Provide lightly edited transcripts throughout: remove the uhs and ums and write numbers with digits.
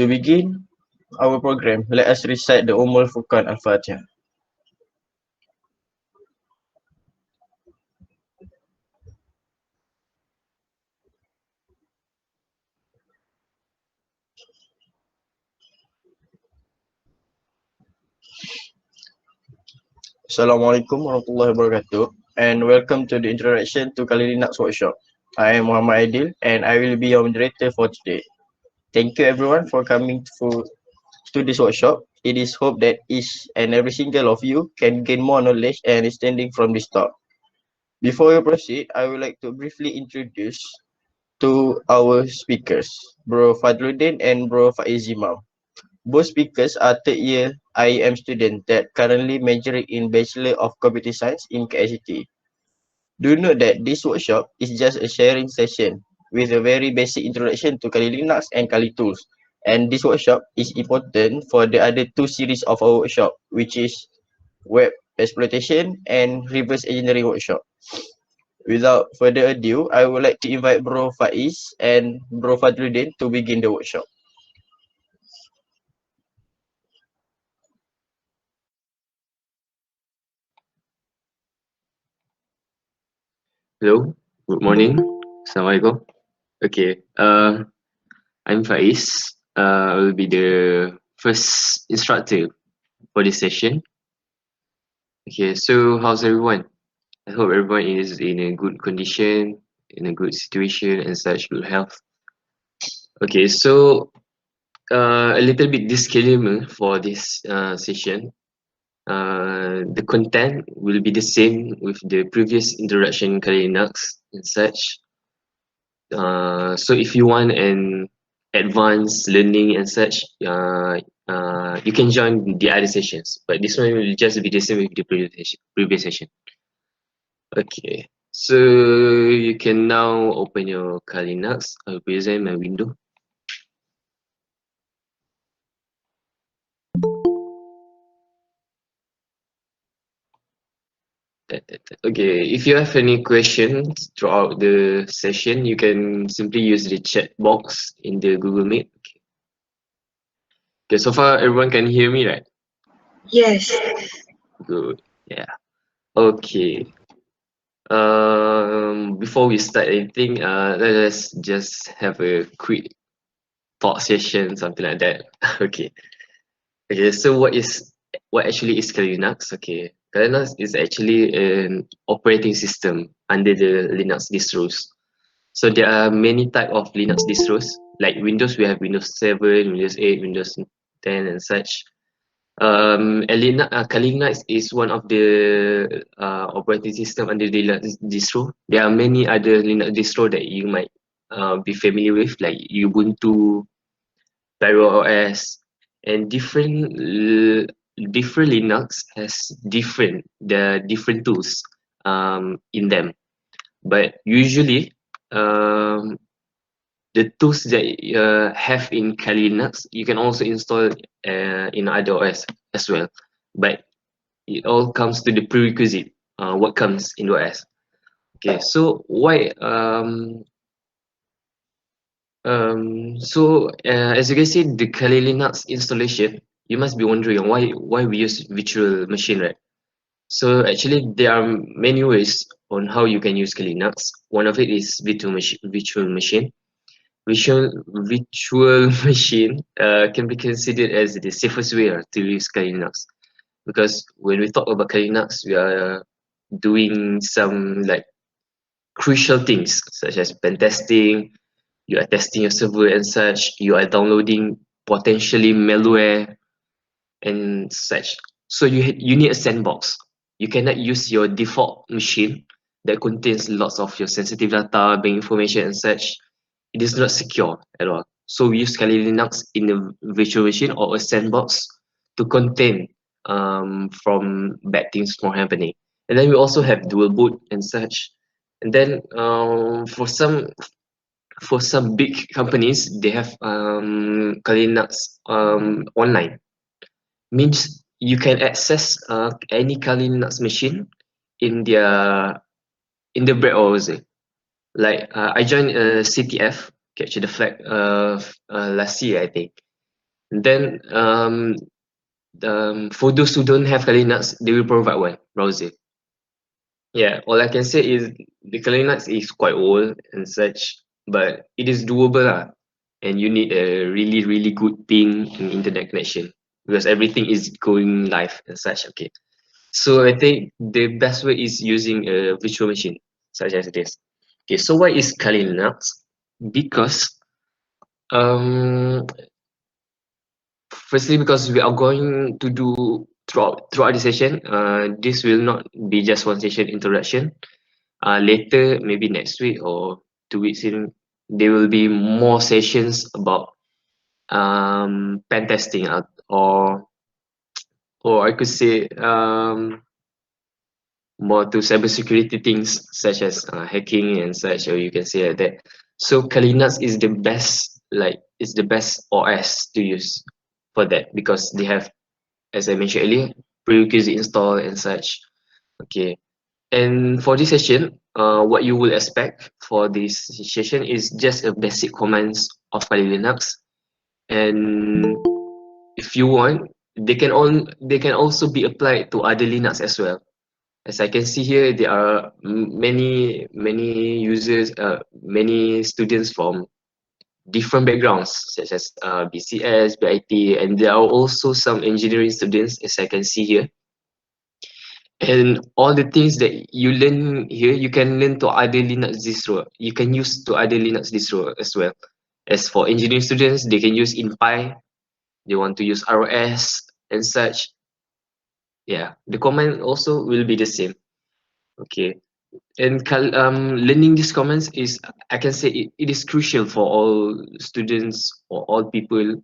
To begin our program, let us recite the Furqan Al-Fatiha. Assalamualaikum warahmatullahi wabarakatuh, and welcome to the introduction to Kali Linux workshop. I am Muhammad Aidil and I will be your moderator for today. Thank you everyone for coming to this workshop. It is hoped that each and every single of you can gain more knowledge and understanding from this talk. Before we proceed, I would like to briefly introduce to our speakers, Bro Fadluddin and Bro Faiz Imam. Both speakers are third-year IEM students that currently majoring in Bachelor of Computer Science in KICT. Do note that this workshop is just a sharing session with a very basic introduction to Kali Linux and Kali tools. And this workshop is important for the other two series of our workshop, which is Web Exploitation and Reverse Engineering workshop. Without further ado, I would like to invite Bro Faiz and Bro Fadluddin to begin the workshop. Hello, good morning. Assalamualaikum. Okay, I'm Faiz. I will be the first instructor for this session. Okay, so how's everyone? I hope everyone is in a good condition, in a good situation, and such good health. Okay, so a little bit disclaimer for this session. The content will be the same with the previous introduction Kali Linux and such. So if you want an advanced learning and such, you can join the other sessions. But this one will just be the same with the previous session. Okay, so you can now open your Kali Linux. I'll present my window. Okay, if you have any questions throughout the session, you can simply use the chat box in the Google Meet. Okay, so far everyone can hear me, right? Yes. Good. Yeah. Okay. Before we start anything, let's just have a quick talk session, something like that. Okay. Okay. So what actually is Kali Linux? Okay. Kali Linux is actually an operating system under the Linux distros. So there are many type of Linux distros. Like Windows, we have Windows 7, Windows 8, Windows 10, and such. Kali Linux is one of the operating system under the Linux distro. There are many other Linux distro that you might be familiar with, like Ubuntu, OS, and different Linux has different tools in them. But usually, the tools that have in Kali Linux, you can also install in other OS as well. But it all comes to the prerequisite, what comes in the OS. Okay, so why? As you can see, the Kali Linux installation, you must be wondering why we use virtual machine, right? So actually, there are many ways on how you can use Kali Linux. One of it is virtual machine. Virtual machine can be considered as the safest way to use Kali Linux, because when we talk about Kali Linux, we are doing some like crucial things such as pen testing. You are testing your server and such. You are downloading potentially malware and such. So you need a sandbox. You cannot use your default machine that contains lots of your sensitive data, bank information and such. It is not secure at all. So we use Kali Linux in a virtual machine or a sandbox to contain from bad things from happening. And then we also have dual boot and such. And then for some big companies, they have Kali Linux online. Means you can access any Kali Linux machine in the browser. Like I joined CTF, Capture the Flag, last year I think. Then for those who don't have Kali Linux, they will provide one browser. Yeah, all I can say is the Kali Linux is quite old and such, but it is doable lah. And you need a really really good ping and internet connection because everything is going live and such. Okay, so I think the best way is using a virtual machine such as this. Okay, so why is Kali Linux? Because um firstly, because we are going to do throughout the session. This will not be just one session introduction. Later, maybe next week or 2 weeks in, there will be more sessions about pen testing, or I could say more to cybersecurity things such as hacking and such, or you can say like that. So Kali Linux is the best, like it's the best OS to use for that because they have, as I mentioned earlier, prerequisite install and such. Okay. And for this session, what you will expect for this session is just a basic commands of Kali Linux. And if you want, they can also be applied to other Linux as well. As I can see here, there are many users, many students from different backgrounds, such as BCS, BIT, and there are also some engineering students, as I can see here. And all the things that you learn here, you can learn to other Linux distro. You can use to other Linux distro as well. As for engineering students, they can use InPy. They want to use ROS and such. Yeah, the command also will be the same. Okay, and learning these commands is, I can say, it is crucial for all students or all people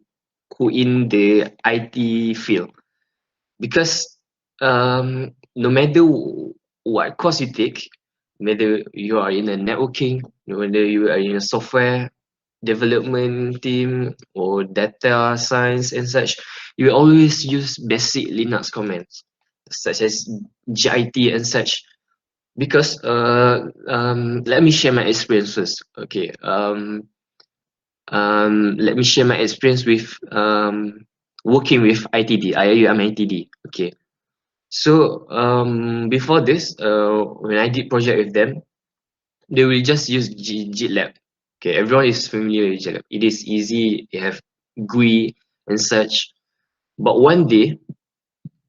who in the IT field because no matter what course you take, whether you are in a networking, whether you are in a software development team or data science and such, you will always use basic Linux commands such as git and such. Because let me share my experience first. Okay, let me share my experience with working with ITD, IIUM ITD. Okay, so before this, when I did project with them, they will just use GitLab. Okay, everyone is familiar with GitLab. It is easy. They have GUI and such. But one day,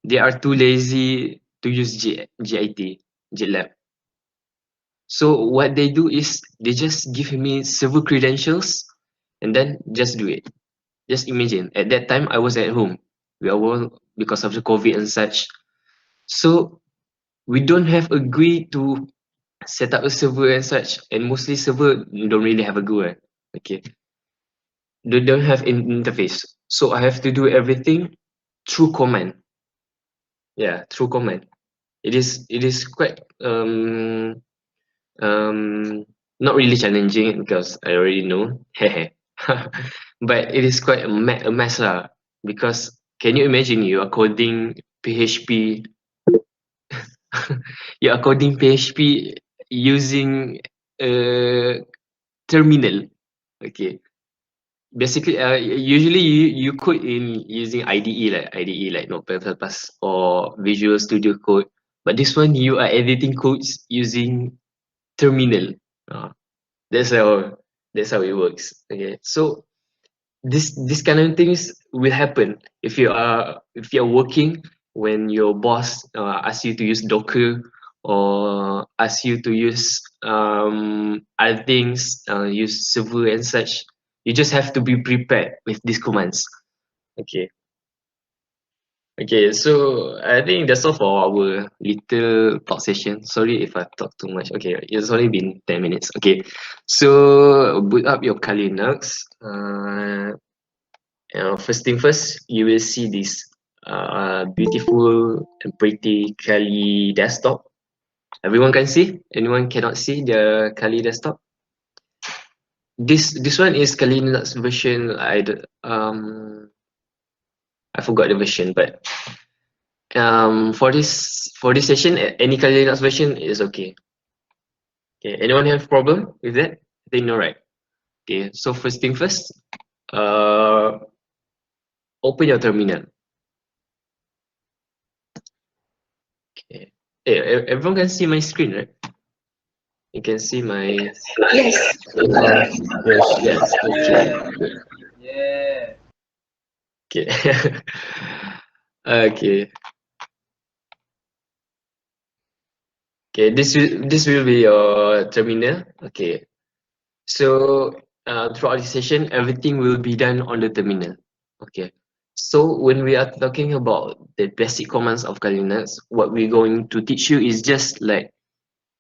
they are too lazy to use GIT, GitLab. So what they do is they just give me several credentials and then just do it. Just imagine, at that time I was at home. We are all because of the COVID and such. So we don't have a GUI to set up a server and such, and mostly server don't really have a GUI. Okay, they don't have an interface, so I have to do everything through command. Yeah, through command. It is quite um not really challenging because I already know. But it is quite a mess lah, because can you imagine you are coding PHP you are coding PHP using a terminal. Okay, basically usually you code in using IDE like Notepad++ or Visual Studio Code, but this one you are editing codes using terminal. uh, that's how it works. Okay, so this kind of things will happen if you're working when your boss asks you to use Docker or asks you to use other things, use server and such. You just have to be prepared with these commands. Okay. Okay, so I think that's all for our little talk session. Sorry if I talk too much. Okay, it's only been 10 minutes. Okay, so boot up your Kali Linux. First thing first, you will see this beautiful and pretty Kali desktop. Everyone can see? Anyone cannot see the Kali desktop? This one is Kali Linux version. I forgot the version, but for this session, any Kali Linux version is okay. Okay, anyone have problem with that? I think no, right? Okay, so first thing first, uh, open your terminal. Okay. Everyone can see my screen, right? You can see my Yes. Yes. yes. Okay. Good. Okay. Okay. Okay. This will be your terminal. Okay. So throughout this session, everything will be done on the terminal. Okay. So when we are talking about the basic commands of Kali Linux, what we're going to teach you is just like,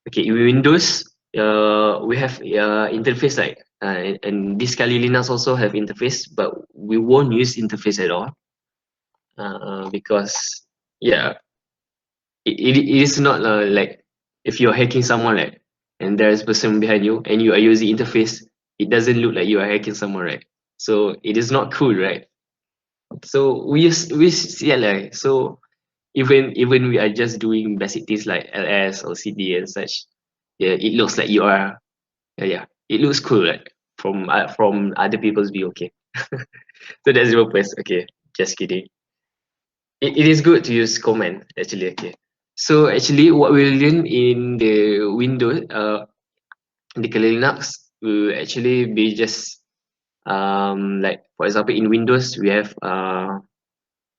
okay, in Windows, we have interface like, and this Kali Linux also have interface, but we won't use interface at all, because yeah, it is not like if you're hacking someone, right, and there's a person behind you and you are using interface, it doesn't look like you are hacking someone, right? So it is not cool, right? So we use CLI. So even we are just doing basic things like LS or CD and such, yeah, it looks like you are, yeah, it looks cool, right? From other people's view, okay. So that's the purpose. Okay, just kidding. It is good to use command actually. Okay, so actually what we'll learn in the Windows, the Kali Linux will actually be just like for example in Windows we have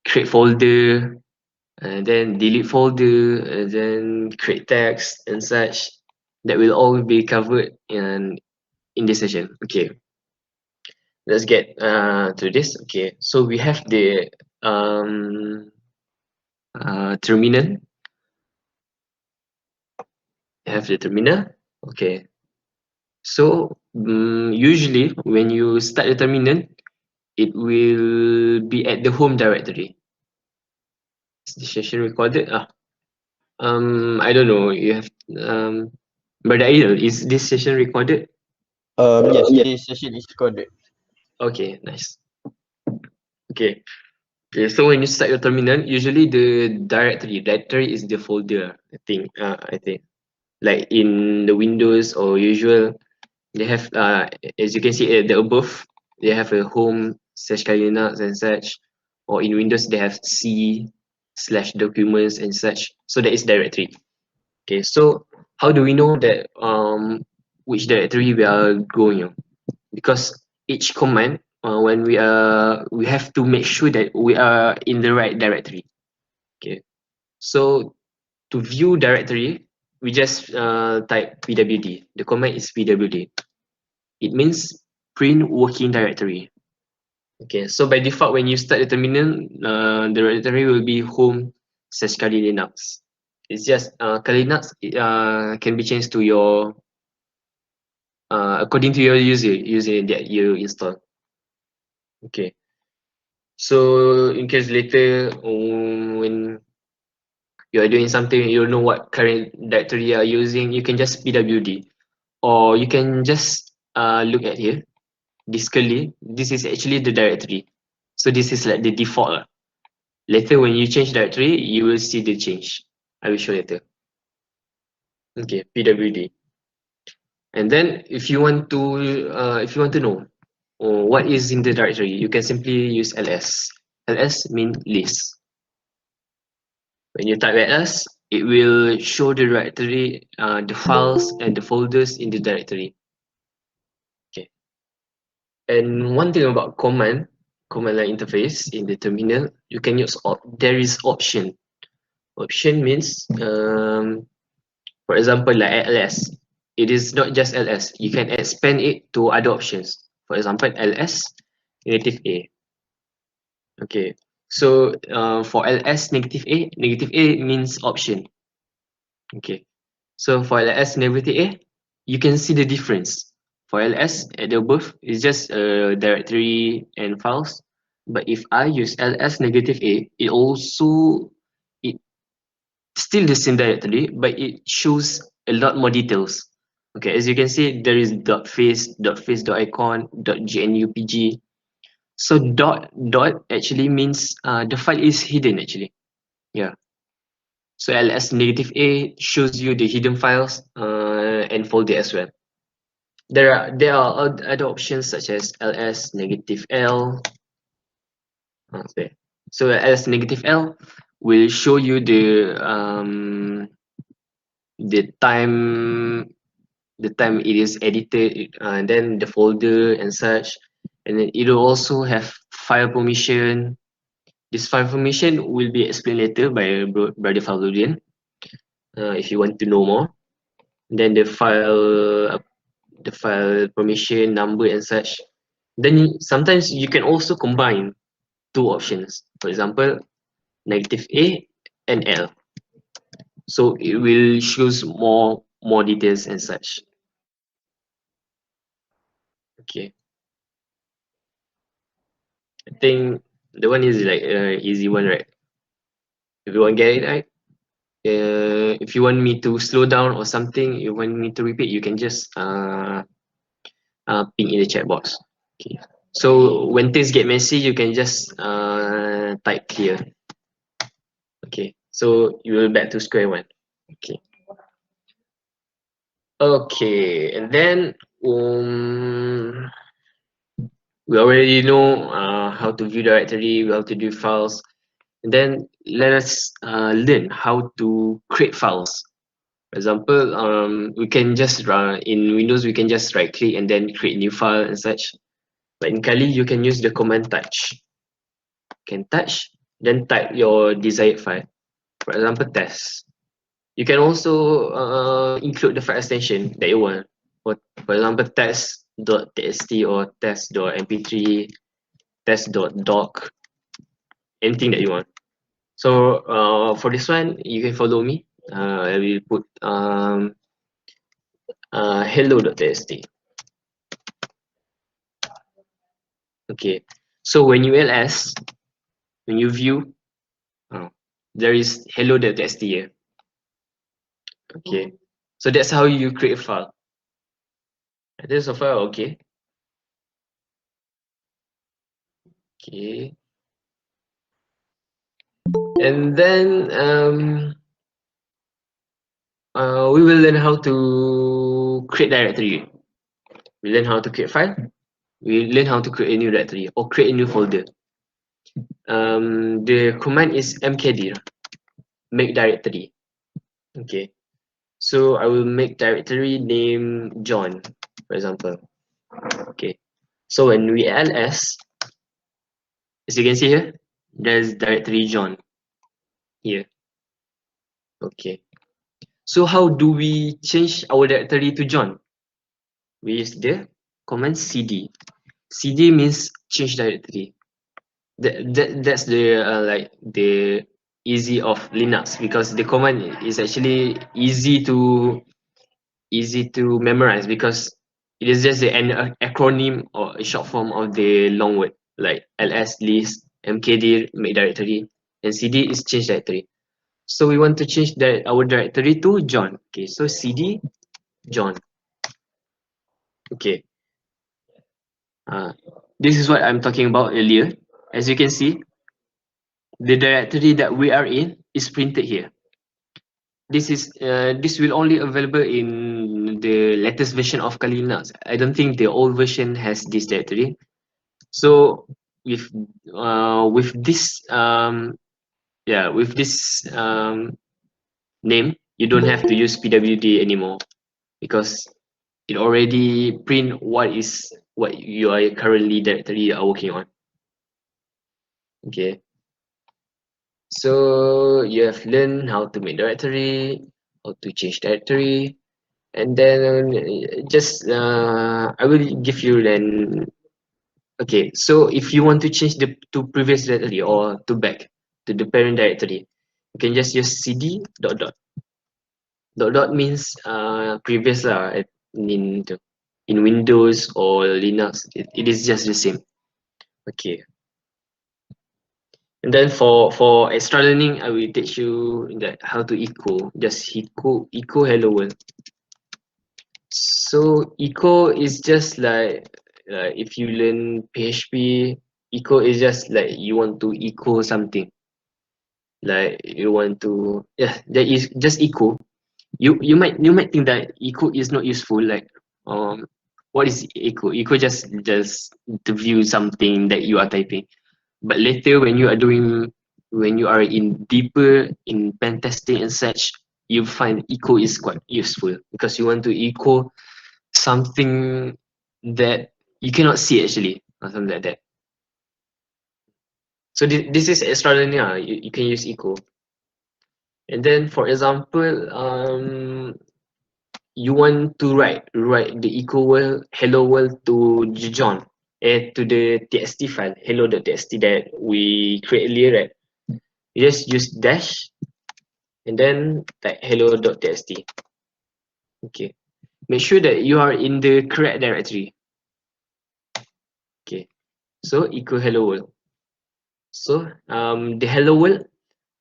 create folder, and then delete folder, and then create text and such. That will all be covered in this session. Okay, let's get to this. Okay, so we have the terminal. Have the terminal. Okay, so usually when you start the terminal, it will be at the home directory. Is the session recorded? I don't know. You have but is this session recorded? Yes, Yes. this session is recorded. Okay, nice. Okay. Okay, so when you start your terminal, usually the directory is the folder. I think like in the Windows or usual, they have as you can see at the above, they have a home slash Kali Linux and such, or in Windows they have C slash documents and such. So that is directory. Okay, so how do we know that which directory we are going on? Because each command, when we have to make sure that we are in the right directory. Okay, so to view directory, we just type pwd. The command is pwd. It means print working directory. Okay, so by default, when you start the terminal, the directory will be home slash Kali Linux. It's just Kali Linux can be changed to your according to your user that you install. Okay, so in case later when you are doing something you don't know what current directory you are using, you can just pwd, or you can just look at here. This curly, this is actually the directory. So this is like the default lah. Later when you change directory, you will see the change. I will show later. Okay, pwd. And then if you want to know what is in the directory, you can simply use ls. Ls mean list. When you type ls, it will show the directory, the files and the folders in the directory. Okay. And one thing about command line interface in the terminal, you can use there is option. Option means for example like ls. It is not just ls. You can expand it to other options. For example, ls negative a. Okay. So for ls negative a means option. Okay. So for ls negative a, you can see the difference. For ls at the above is just directory and files. But if I use ls negative a, it still the same directory, but it shows a lot more details. Okay, as you can see, there is .face.icon, .gnupg. So dot actually means the file is hidden actually. Yeah. So ls negative a shows you the hidden files and folder as well. There are other options such as ls negative l, Okay. So as negative L will show you the time it is edited, and then the folder and such, and then it will also have file permission. This file permission will be explained later by Brother Faludian, if you want to know more. Then the file permission number and such. Then sometimes you can also combine two options. For example, negative A and L. So it will shows more details and such. Okay, I think the one is like easy one, right? If you want to get it right, if you want me to slow down or something, you want me to repeat, you can just ping in the chat box. Okay. So when things get messy, you can just type here. Okay. So you will back to square one. Okay. Okay, and then we already know how to view directory, how to do files, and then let us learn how to create files. For example, we can just run in Windows. We can just right click and then create new file and such. But in Kali, you can use the command touch. Can touch, then type your desired file. For example, test. You can also include the file extension that you want. For example, test.txt or test.mp3, test.doc, anything that you want. So for this one, you can follow me. I will put hello.txt. Okay. So when you ls, when you view, there is hello.txt here. Okay. So that's how you create a file. This is a file, okay. Okay. And then we will learn how to create directory. We learn how to create file. We learn how to create a new directory or create a new folder. The command is mkdir, make directory. Okay. So I will make directory name John, for example. Okay. So when we ls, as you can see here, there's directory John here. Okay. So how do we change our directory to John? We use the command cd. Cd means change directory. That's the like the easy of Linux, because the command is actually easy to memorize, because it is just an acronym or a short form of the long word like ls list, mkdir make directory, and cd is change directory. So we want to change our directory to John. Okay, so cd John. Okay, this is what I'm talking about earlier. As you can see, the directory that we are in is printed here. This will only available in the latest version of Kali Linux. I don't think the old version has this directory. So with this with this name, you don't have to use pwd anymore, because it already print what you are currently directory are working on. Okay. So you have learned how to make directory, how to change directory, and then I will give you then. Okay, so if you want to change the to previous directory or to back to the parent directory, you can just use cd dot dot. Dot dot means previous lah. In Windows or Linux, it is just the same. Okay. And then for extra learning, I will teach you that how to echo. Just echo hello world. So echo is just like if you learn PHP, echo is just like you want to echo something. Like you want to that is just echo. You might think that echo is not useful. Like what is echo? Echo just to view something that you are typing. But later when you are in deeper in pen testing and such, you find echo is quite useful because you want to echo something that you cannot see actually, or something like that. So this is extraordinary. You can use echo. And then for example, you want to write the echo world hello world to John, to the txt file hello.txt that we create earlier, right? You just use dash and then type hello.txt. Okay, make sure that you are in the correct directory. Okay, so echo hello world. So the hello world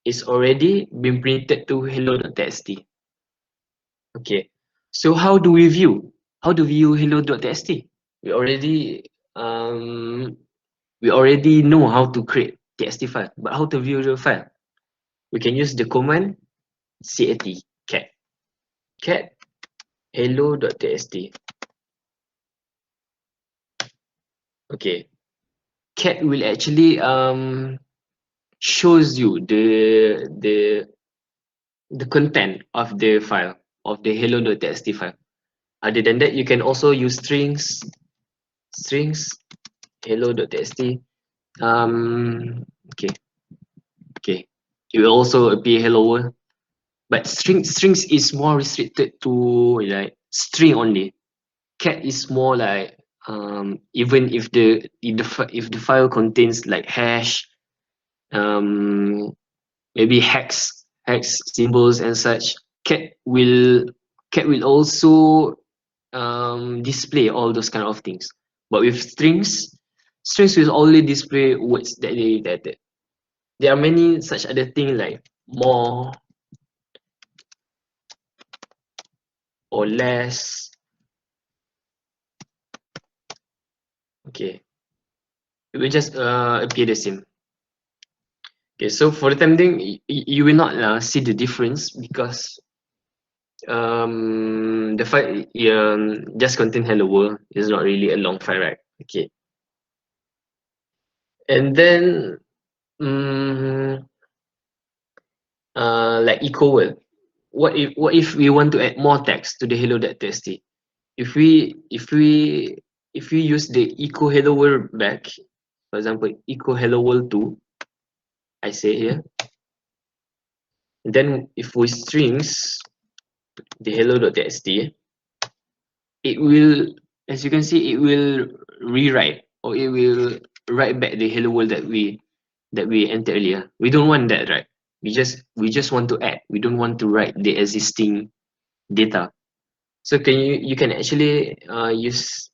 is already been printed to hello.txt. Okay, so how do we view hello.txt? We already know how to create txt file, but how to view the file? We can use the command cat hello.txt. Okay, cat will actually shows you the content of the file, of the hello.txt file. Other than that, you can also use strings hello.txt. Okay, it will also appear hello world, but strings is more restricted to like string only. Cat is more like even if the file contains like hash, um maybe hex symbols and such, cat will also display all those kind of things. But with strings will only display words that there are many such other things like more or less. Okay, it will just appear the same. Okay, so for the time being, you will not see the difference because the file just contain hello world. It's not really a long file, right? Okay, and then like echo world. What if we want to add more text to the hello.txt? If we use the echo hello world back, for example, echo hello world 2, I say here, and then if we strings the hello.txt, it will, as you can see, it will rewrite, or it will write back the hello world that we entered earlier. We don't want that, right? We just want to add. We don't want to write the existing data. So you can actually use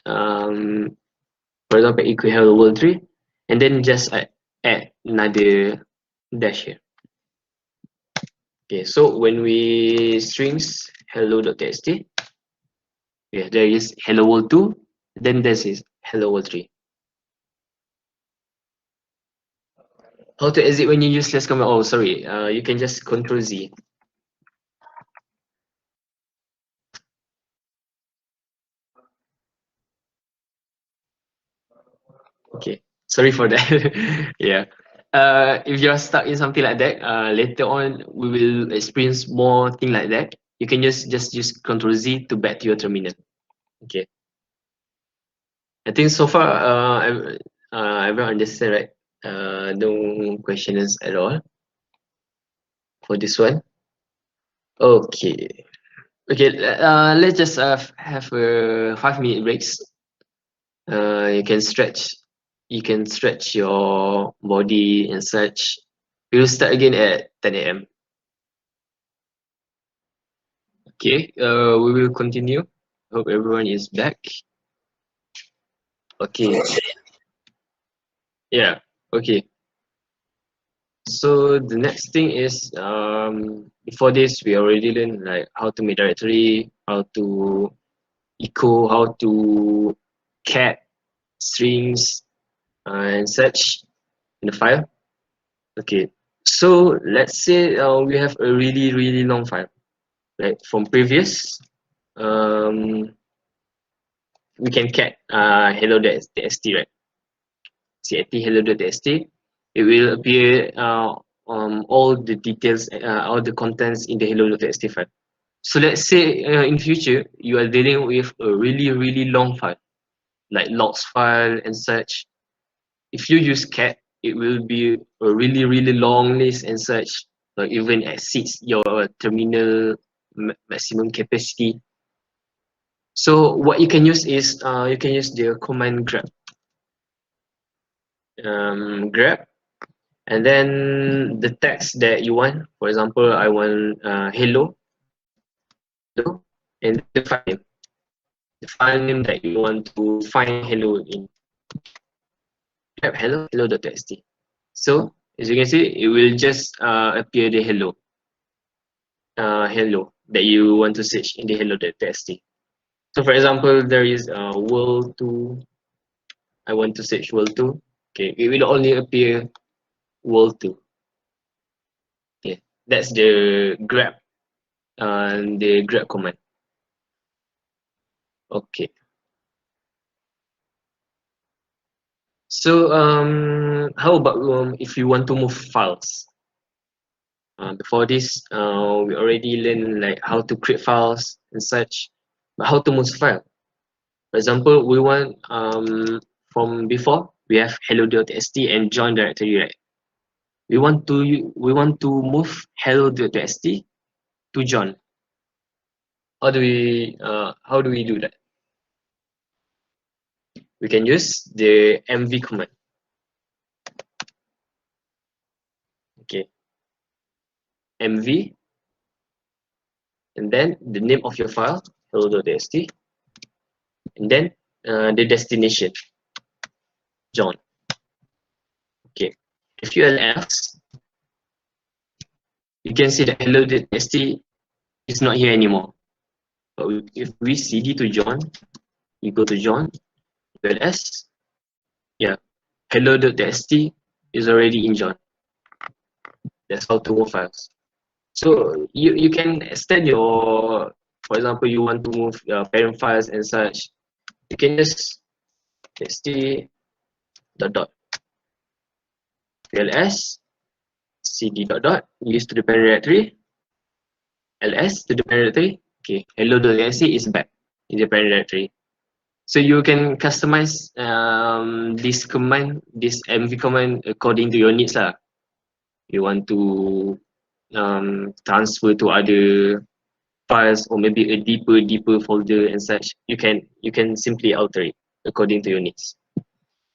for example equal hello world 3, and then just add another dash here. Okay, so when we strings hello.txt, yeah, there is hello world 2, then this is hello world 3. How to exit when you use less command? Oh, sorry, you can just Control Z. Okay, sorry for that. Yeah. If you're stuck in something like that, later on we will experience more thing like that. You can just use Control Z to back to your terminal. Okay. I think so far everyone understand, right? No questions at all for this one. Okay. Okay. Let's just have a 5-minute breaks. You can stretch. You can stretch your body and such. We'll start again at 10 a.m. Okay. We will continue. Hope everyone is back. Okay. Yeah. Okay. So the next thing is before this we already learned like how to make directory, how to echo, how to cat strings and such in the file. Okay, so let's say we have a really long file, right? From previous, we can cat hello.txt, right? cat hello.txt, it will appear all the details, all the contents in the hello.txt file. So let's say in future you are dealing with a really long file like logs file and such. If you use cat, it will be a really long list and such, or even exceeds your terminal maximum capacity. So what you can use is you can use the command grab, and then the text that you want. For example, I want hello, and then the file name that you want to find hello in. Grab hello.txt. So as you can see, it will just appear the hello that you want to search in the hello.txt. So for example, there is world2. I want to search world2. Okay, it will only appear world2. Okay, that's the grab command. Okay. So how about if you want to move files? Before this, we already learned like how to create files and such, but how to move file. For example, we want from before we have hello.txt and join directory, right? We want to move hello.txt to join. How do we do that? We can use the mv command. Okay, mv, and then the name of your file hello.txt, and then the destination join. Okay, if you else, you can see that hello.txt is not here anymore. But if we cd to join, you go to join, ls, yeah, hello.txt is already in join. That's how to move files. So you can extend your, for example, you want to move your parent files and such. You can just txt dot ls cd dot use to the parent directory, ls to the parent directory. Okay, hello.txt is back in the parent directory. So you can customize this command, this mv command according to your needs lah. You want to transfer to other files or maybe a deeper folder and such, you can simply alter it according to your needs.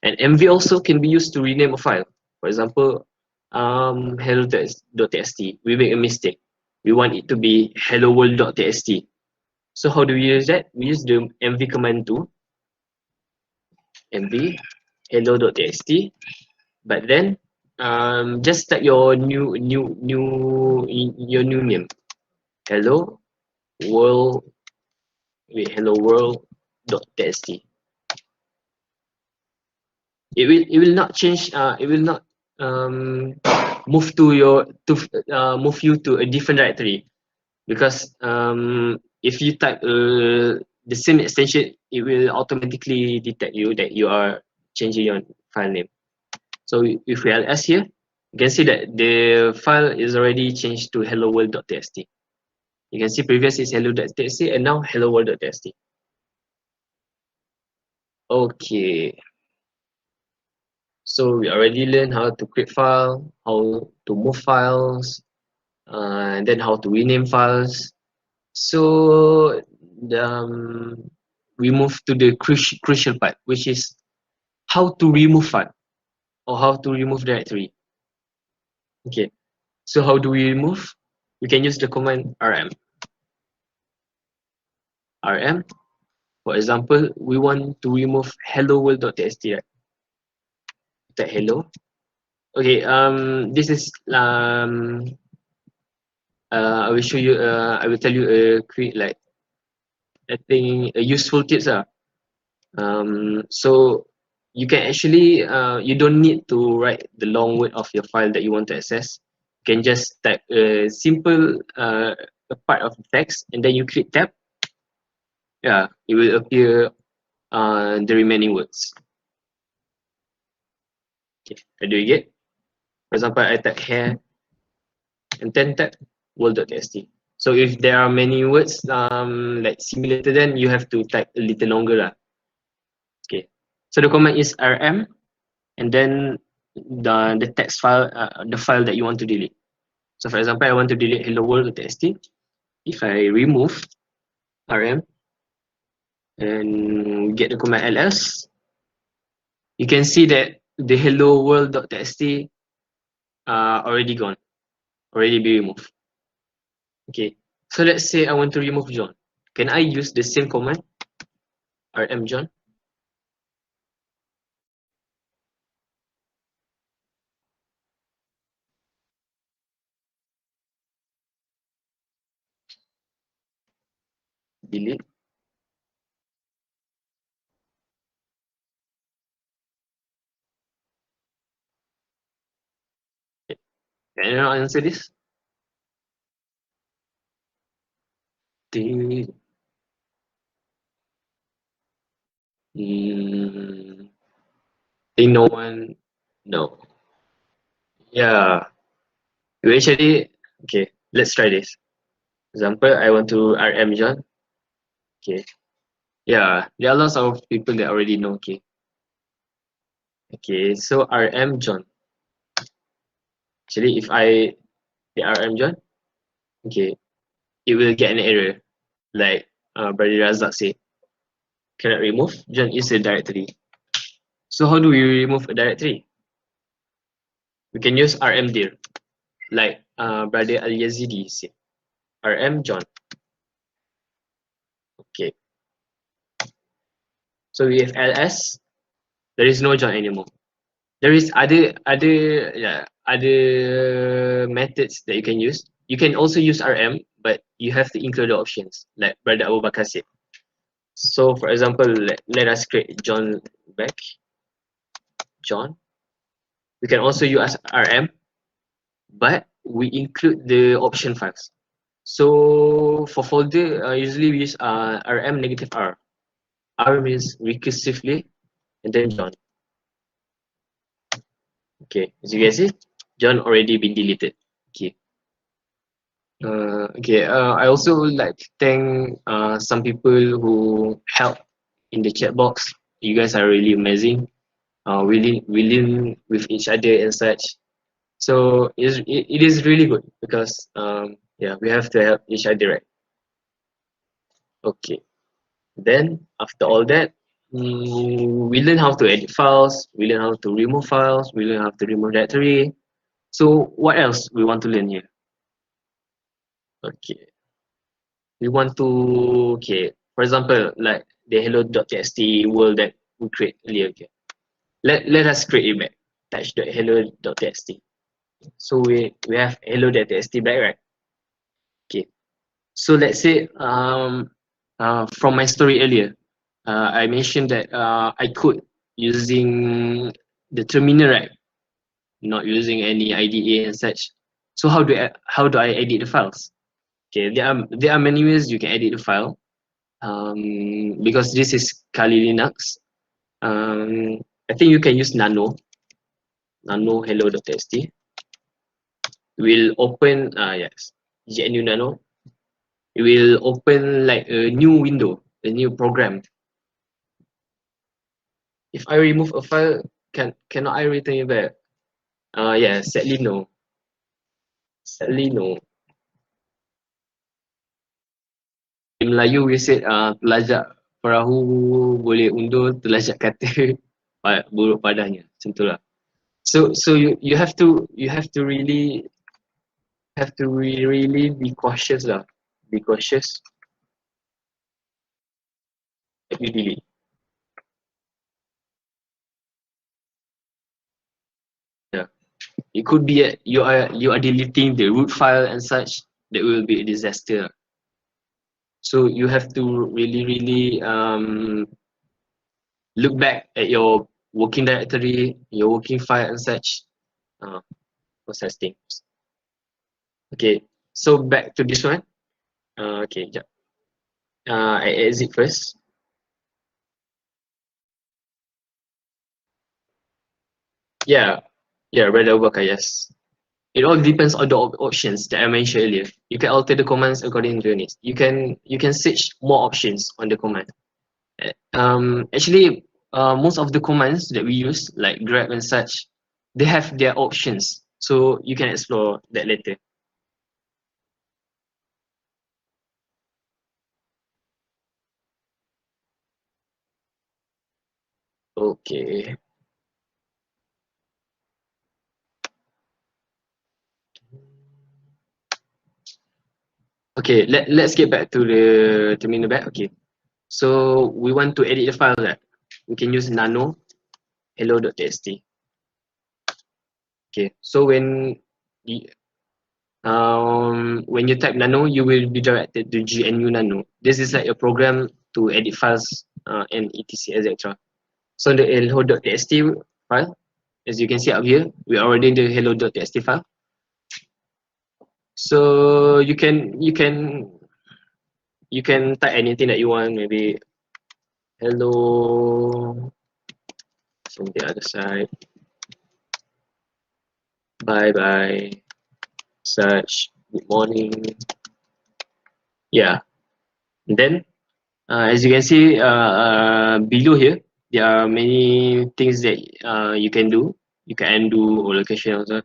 And mv also can be used to rename a file. For example, hello.txt, we make a mistake, we want it to be hello world.txt. So how do we use that? We use the mv command to mv hello.txt, but then just type your new name, hello world, hello world.txt. It will not change, it will not move you to a different directory, because if you type the same extension, it will automatically detect you that you are changing your file name. So if we ls here, you can see that the file is already changed to hello world.txt. You can see previous is hello.txt and now hello world.txt. Okay, so we already learned how to create file, how to move files, and then how to rename files. So we move to the crucial part, which is how to remove file or how to remove directory. Okay, so how do we remove? We can use the command rm. For example, we want to remove hello world.txt, right? Type hello. Okay, this is I will show you, I will tell you a quick, like, I think a useful tips. So you can actually, you don't need to write the long word of your file that you want to access. You can just type a simple a part of the text and then you click tab. Yeah, it will appear the remaining words. Okay, I do it. For example, I type here and then type world.txt. So if there are many words like similar to them, you have to type a little longer lah. Okay. So the command is rm and then the text file, the file that you want to delete. So for example, I want to delete hello world.txt. If I remove rm and get the command ls, you can see that the hello world.txt already gone, already be removed. Okay, so let's say I want to remove John. Can I use the same command rm John? Delete. Can you answer this? Think no one. No. Yeah. You actually. Okay. Let's try this. Example, I want to rm John. Okay. Yeah. There are lots of people that already know. Okay. Okay. So rm John. Actually, if I rm John, okay, it will get an error. Like Brother Razak said, cannot remove. John is a directory. So how do we remove a directory? We can use rmdir, like Brother Al Yazidi said. Rm John. Okay. So we have ls. There is no John anymore. There is other methods that you can use. You can also use rm, but you have to include the options, like Brother Abu Bakar said. So for example, let us create John back. John. We can also use rm, but we include the option files. So for folder, usually we use rm negative r. R means recursively, and then John. Okay, as you can see, John already been deleted. Okay. I also like to thank some people who help in the chat box. You guys are really amazing. Willing with each other and such. So it is really good because yeah, we have to help each other, right? Okay. Then after all that, we learn how to edit files, we learn how to remove files, we learn how to remove directory. So what else we want to learn here? Okay. We want to, okay, for example, like the hello.txt world that we create earlier. Okay. Let us create it back. Touch.hello.txt. So we have hello.txt back, right? Okay. So let's say from my story earlier, I mentioned that I code using the terminal, right? Not using any IDE and such. So how do I edit the files? Okay, there are many ways you can edit the file. Because this is Kali Linux, I think you can use nano hello.txt. Will open yes, GNU nano. It will open like a new window, a new program. If I remove a file, cannot I return it back? Yeah, sadly no. Sadly no. In Melayu we said telajak perahu boleh undur, telajak kata buruk padanya. Macam itulah. So you have to really be cautious lah. Be cautious. Let me delete. Yeah. It could be you are deleting the root file and such. That will be a disaster. So you have to really look back at your working directory, your working file and such. Process things. Okay. So back to this one. Okay. Jap. I exit first. Yeah, yeah, Brother Abu Bakar, yes. It all depends on the options that I mentioned earlier. You can alter the commands according to your needs. You can search more options on the command. Actually, most of the commands that we use, like grep and such, they have their options, so you can explore that later. Okay. Okay, let's get back to the terminal back. Okay. So we want to edit the file, right? We can use nano hello.txt. Okay. So when you type nano, you will be directed to GNU Nano. This is like a program to edit files and etc etc. So the hello.txt file, as you can see up here, we are already in the hello.txt file. So you can type anything that you want, maybe hello from the other side, bye bye, such, good morning. Yeah. And then as you can see below here, there are many things that you can do. You can undo or location also.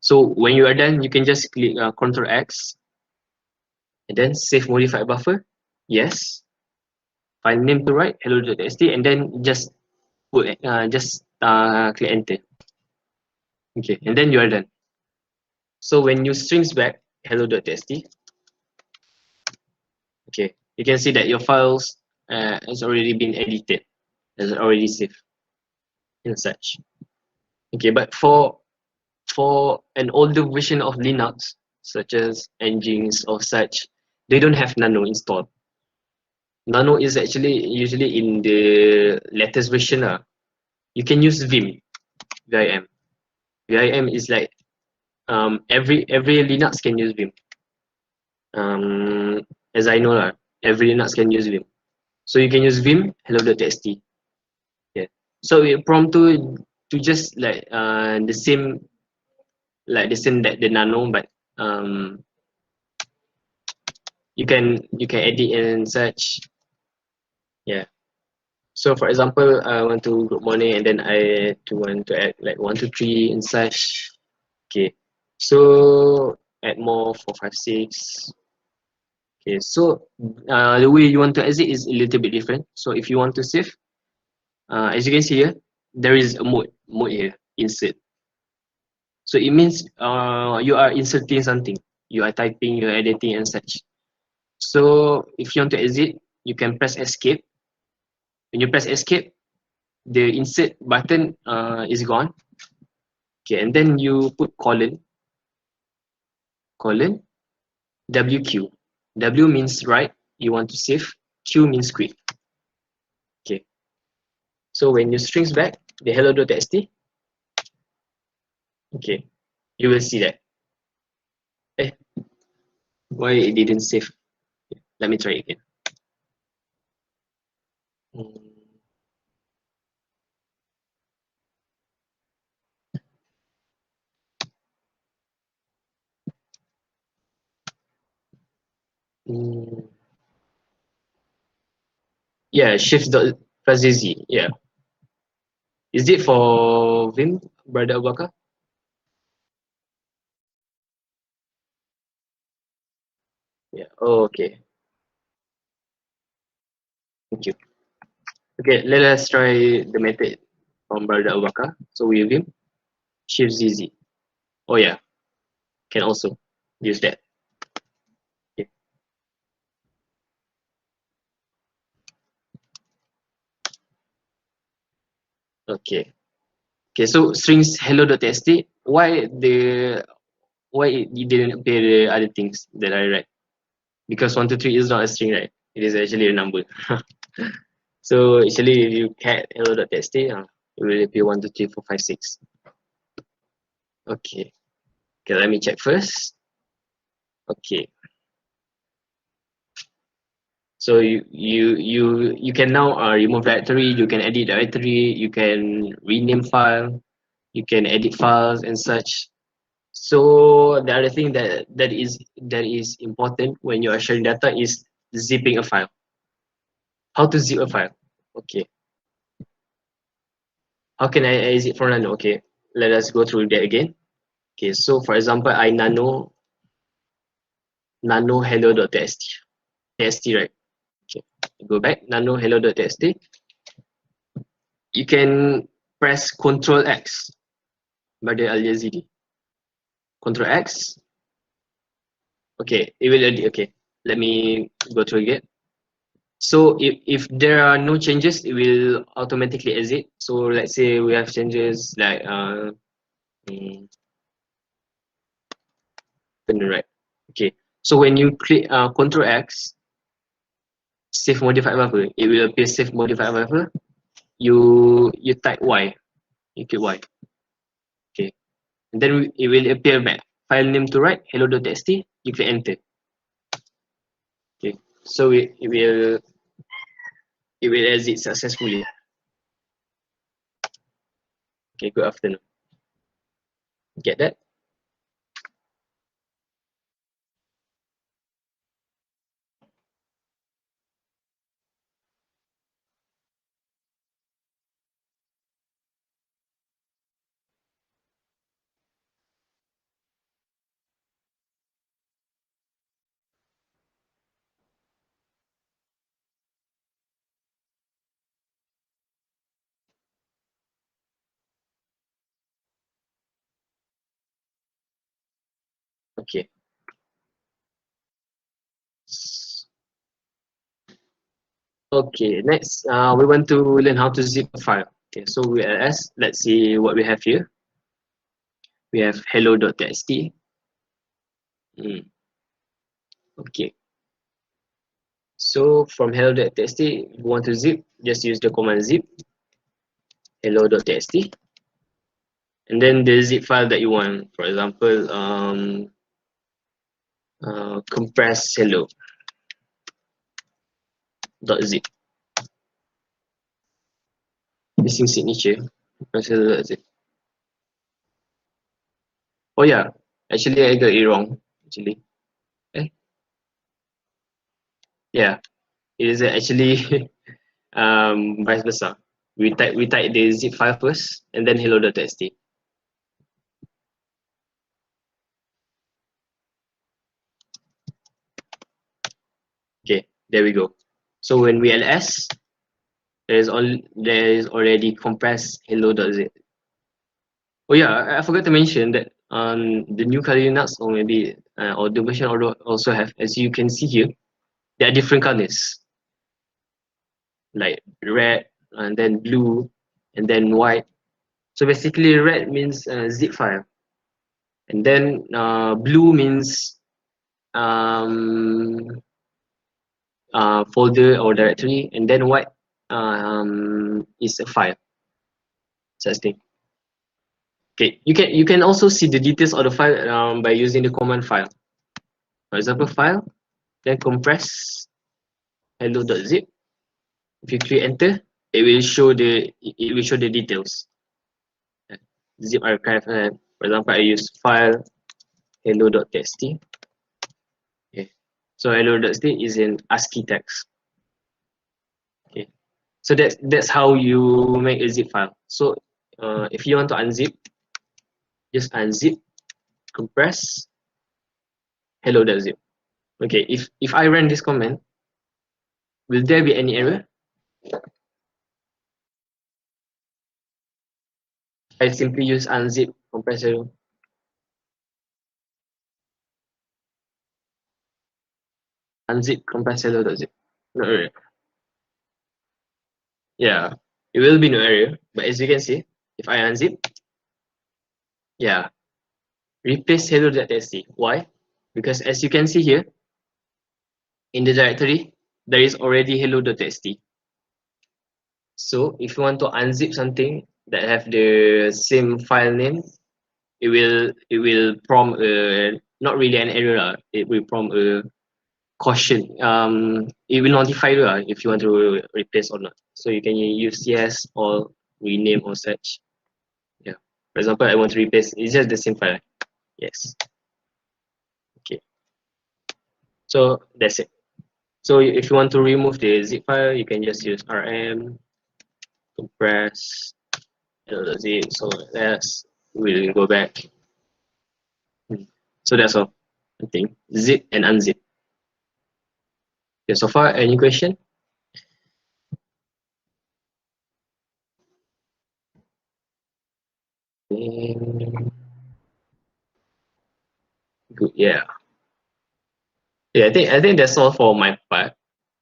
So when you are done, you can just click Ctrl X and then save modified buffer. Yes. File name to write hello.txt and then just click enter. Okay, and then you are done. So when you strings back hello.txt, okay, you can see that your files has already been edited, has already saved and such. Okay, but for an older version of Linux, such as engines or such, they don't have nano installed. Nano is actually usually in the latest version. You can use Vim, VIM. VIM is like every Linux can use Vim. As I know every Linux can use Vim. So you can use Vim hello.txt. Yeah. So it prompt to just like the same that the nano, but you can edit and such. Yeah. So for example, I want to good morning and then I want to add like 1 2 3 and such. Okay. So add more 4 5 6. Okay. So the way you want to exit is a little bit different. So if you want to save, as you can see here, there is a mode here, insert. So it means you are inserting something. You are typing, you are editing and such. So if you want to exit, you can press escape. When you press escape, the insert button is gone. Okay, and then you put colon WQ. W means write, you want to save. Q means quit. Okay, so when you strings back the hello.txt, okay, you will see that. Eh, why it didn't save? Let me try again. Mm, yeah, shift dot plus Z. Yeah, is it for Vim, brother Abaka? Yeah. Oh, okay. Thank you. Okay, let us try the method from brother Abaka. So we Vim shift ZZ. Oh yeah, can also use that. Okay. Okay. Okay. So strings hello.txt. Why it didn't appear the other things that I write? Because 1 2 3 is not a string, right? It is actually a number. So actually, if you cat hello.txt, it will appear 1 2 3 4 5 6. Okay. Okay. Let me check first. Okay. So you can now remove directory. You can edit directory. You can rename file. You can edit files and such. So the other thing that is important when you are sharing data is zipping a file. How to zip a file? Okay. How can I exit from nano? Okay, let us go through that again. Okay, so for example, I nano hello.txt. txt, right? Okay, go back, nano hello.txt. You can press Ctrl X pada Al Yazidi. Ctrl X. Okay, it will edit. Okay, let me go through again. So if there are no changes, it will automatically exit. So let's say we have changes like turn right. Okay, so when you click Ctrl X, save modified apa, it will appear save modified apa. You type Y, you click Y. Okay, and then it will appear back. File name to write hello.txt. You click enter. Okay, so it will exit successfully. Okay, good afternoon. Get that? Okay. Okay, next we want to learn how to zip a file. Okay, so we as let's see what we have here. We have hello.txt. Okay, so from hello.txt, if you want to zip, just use the command zip hello.txt, and then the zip file that you want. For example, compress hello.zip. Missing signature. Compress hello.zip. Oh yeah, actually I got it wrong. Actually, yeah, it is actually vice versa. We type the zip file first and then hello.txt. Okay, there we go. So when we ls, there is already compressed hello.zip. Oh yeah, I forgot to mention that the new Kali Linux, or maybe or the version also have, as you can see here, there are different colors like red and then blue and then white. So basically red means zip file, and then blue means um, folder or directory, and then white is a file, such thing. Okay, you can also see the details of the file by using the command file. For example, file, then compress hello.zip. If you click enter, it will show the details. Zip archive. For example, I use file hello.txt. Okay, so hello.txt is in ASCII text. Okay, so that's how you make a zip file. So if you want to unzip, just unzip, compress hello.zip. Okay, if I run this command, will there be any error? I simply use unzip, compress hello. Unzip, compress hello.zip. No error. Yeah, it will be no error. But as you can see, if I unzip, yeah, replace hello.txt. Why? Because as you can see here, in the directory, there is already hello.txt. So if you want to unzip something that have the same file name, it will prompt not really an error. It will prompt a caution. It will notify you if you want to replace or not. So you can use yes or rename or such. Yeah. For example, I want to replace, it's just the same file. Yes. Okay. So that's it. So if you want to remove the zip file, you can just use rm compress zip. So that's, we'll go back. So that's all. I think zip and unzip. Okay, so far, any question? Good. Yeah. Yeah, I think that's all for my part.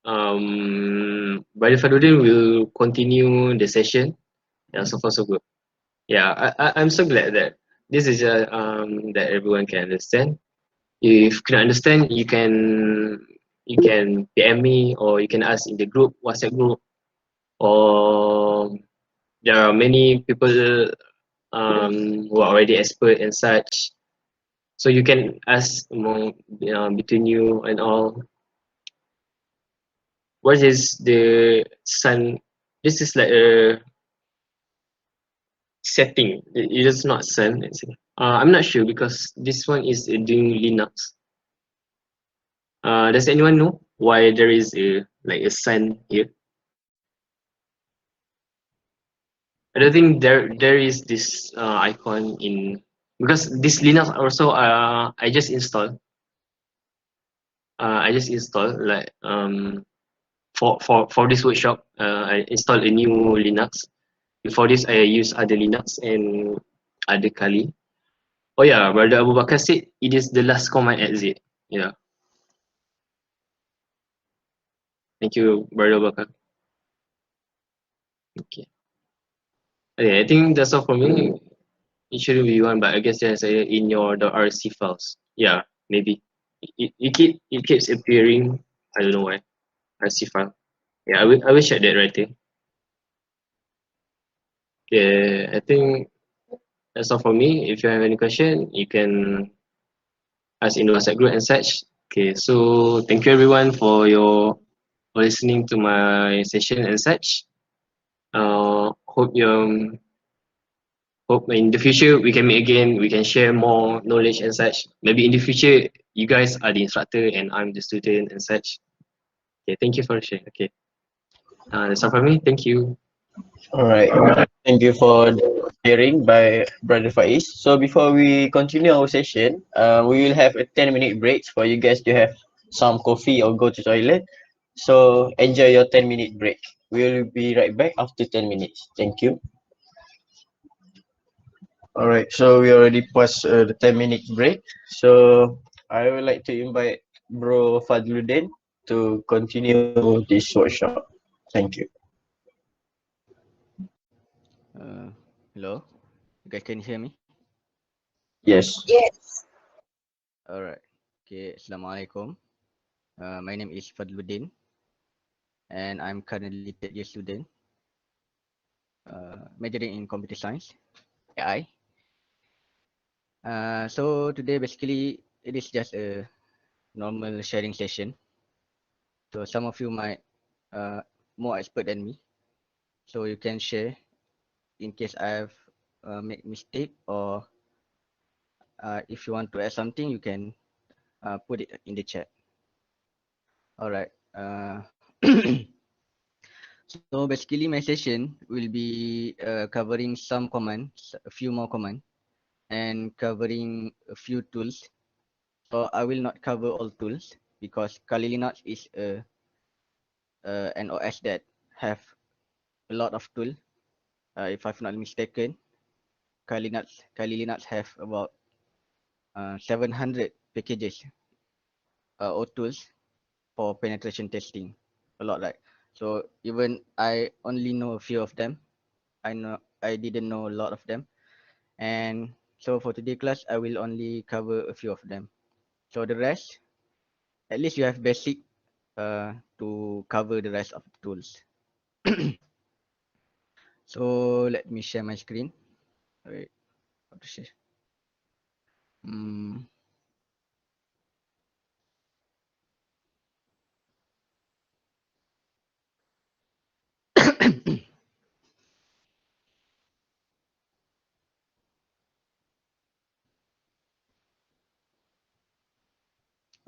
Brother Fadudin will continue the session. Yeah, so far so good. Yeah, I'm so glad that this is that everyone can understand. If you can understand, you can PM me, or you can ask in the group, WhatsApp group, or there are many people who are already expert and such. So you can ask among between you and all. What is the sun? This is like a setting. It is not sun. I'm not sure because this one is doing Linux. Does anyone know why there is a like a sun here? I don't think there is this icon in, because this Linux also I just installed like for this workshop, I installed a new Linux. Before this I use other Linux and other Kali. Oh yeah, Brother Abu Bakar said it is the last command exit. Yeah, thank you, Brother Abu Bakar. Okay. Okay, I think that's all for me. It shouldn't be one, but I guess there's in your the RC files. Yeah, maybe. It keeps appearing. I don't know why. RC file. Yeah, I will check that right there. Yeah, I think that's all for me. If you have any question, you can ask in the WhatsApp group and such. Okay, so thank you everyone for listening to my session and such. Hope you hope in the future we can meet again. We can share more knowledge and such. Maybe in the future you guys are the instructor and I'm the student and such. Okay, thank you for sharing. Okay, that's all from me. Thank you. All right. Thank you for the sharing by Brother Faiz. So before we continue our session, we will have a 10-minute break for you guys to have some coffee or go to toilet. So enjoy your 10-minute break. We will be right back after 10 minutes. Thank you. All right. So we already passed the 10-minute break. So I would like to invite Bro Fadluddin to continue this workshop. Thank you. Hello, you guys can hear me? Yes. Alright. Okay, Assalamualaikum. My name is Fadluddin and I'm currently third year student, majoring in computer science, AI. So today basically it is just a normal sharing session. So some of you might more expert than me, so you can share in case I've made mistake, or if you want to add something, you can put it in the chat. Alright. So basically my session will be covering some commands, a few more commands, and covering a few tools. So I will not cover all tools because Kali Linux is an OS that have a lot of tools. If I'm not mistaken, Kali Linux have about 700 packages or tools for penetration testing. A lot, right? So even I only know a few of them. I didn't know a lot of them. And so for today class, I will only cover a few of them. So the rest, at least you have basic to cover the rest of the tools. So let me share my screen. Wait, how to share? Hmm.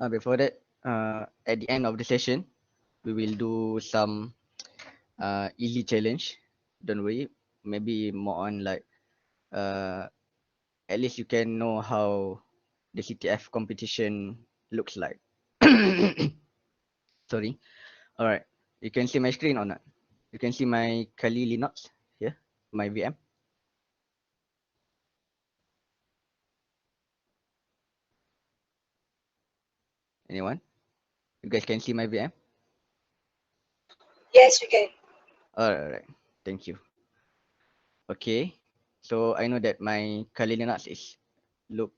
Before that, at the end of the session, we will do some easy challenge. Don't worry, maybe more on like at least you can know how the CTF competition looks like. Sorry. All right. You can see my screen or not? You can see my Kali Linux here, my VM. Anyone? You guys can see my VM? Yes, we can. All right. Thank you. Okay. So I know that my Kali Linux is look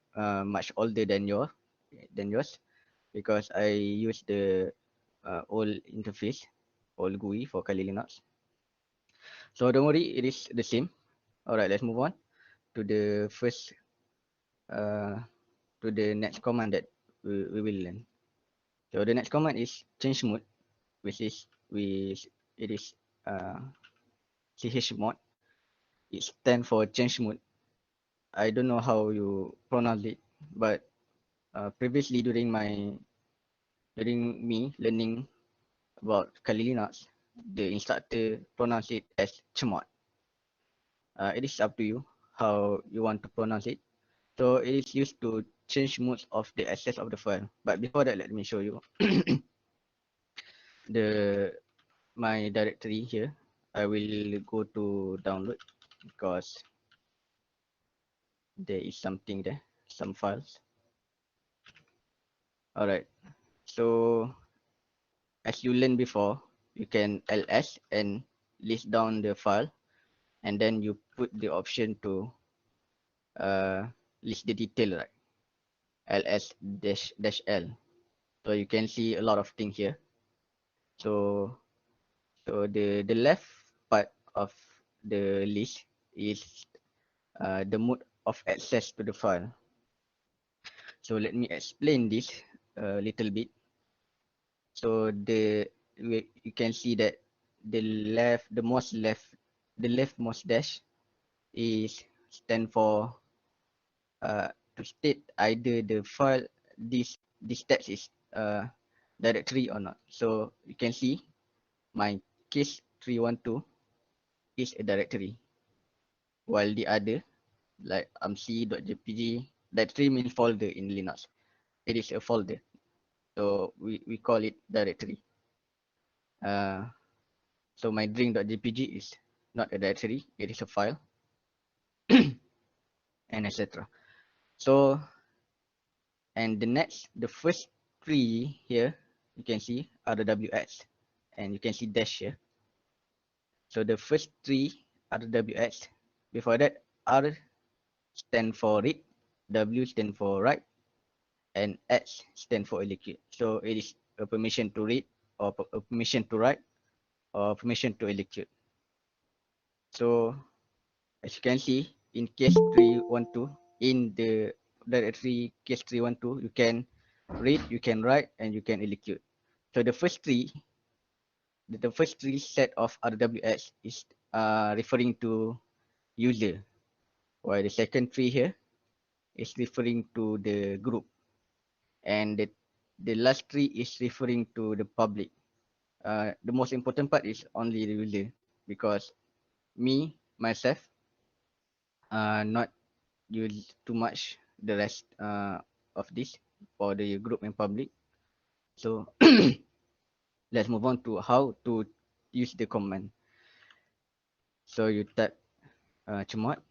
much older than yours because I use the old interface, old GUI for Kali Linux. So don't worry, it is the same. All right, let's move on to the first to the next command that we will learn. So the next command is change mode, which is it is chmod. It stands for change mode. I don't know how you pronounce it, but previously during me learning about Kali Linux, the instructor pronounced it as chmod. It is up to you how you want to pronounce it. So it is used to change modes of the access of the file. But before that, let me show you the my directory here. I will go to download because there is something there, some files. All right. So as you learned before, you can ls and list down the file, and then you put the option to list the detail, right? ls dash l. So you can see a lot of things here. So the left part of the list is the mode of access to the file. So let me explain this a little bit. So you can see that the leftmost dash is stand for to state either the file this text is directory or not. So you can see my case 312 is a directory, while the other like amc.jpg, directory means folder in Linux. It is a folder, so we call it directory. So my drink.jpg is not a directory, it is a file, and etc. So and the first three here you can see are the ws, and you can see dash here. So the first three are the ws. Before that, r stand for read, w stand for write, and H stand for execute. So it is a permission to read, or a permission to write, or permission to execute. So as you can see, in case 312, in the directory case 312, you can read, you can write, and you can execute. So the first three set of RWS is referring to user, while the second three here is referring to the group, and the last three is referring to the public. The most important part is only the user, because myself not use too much the rest of this for the group and public. So let's move on to how to use the command. So you type chmod,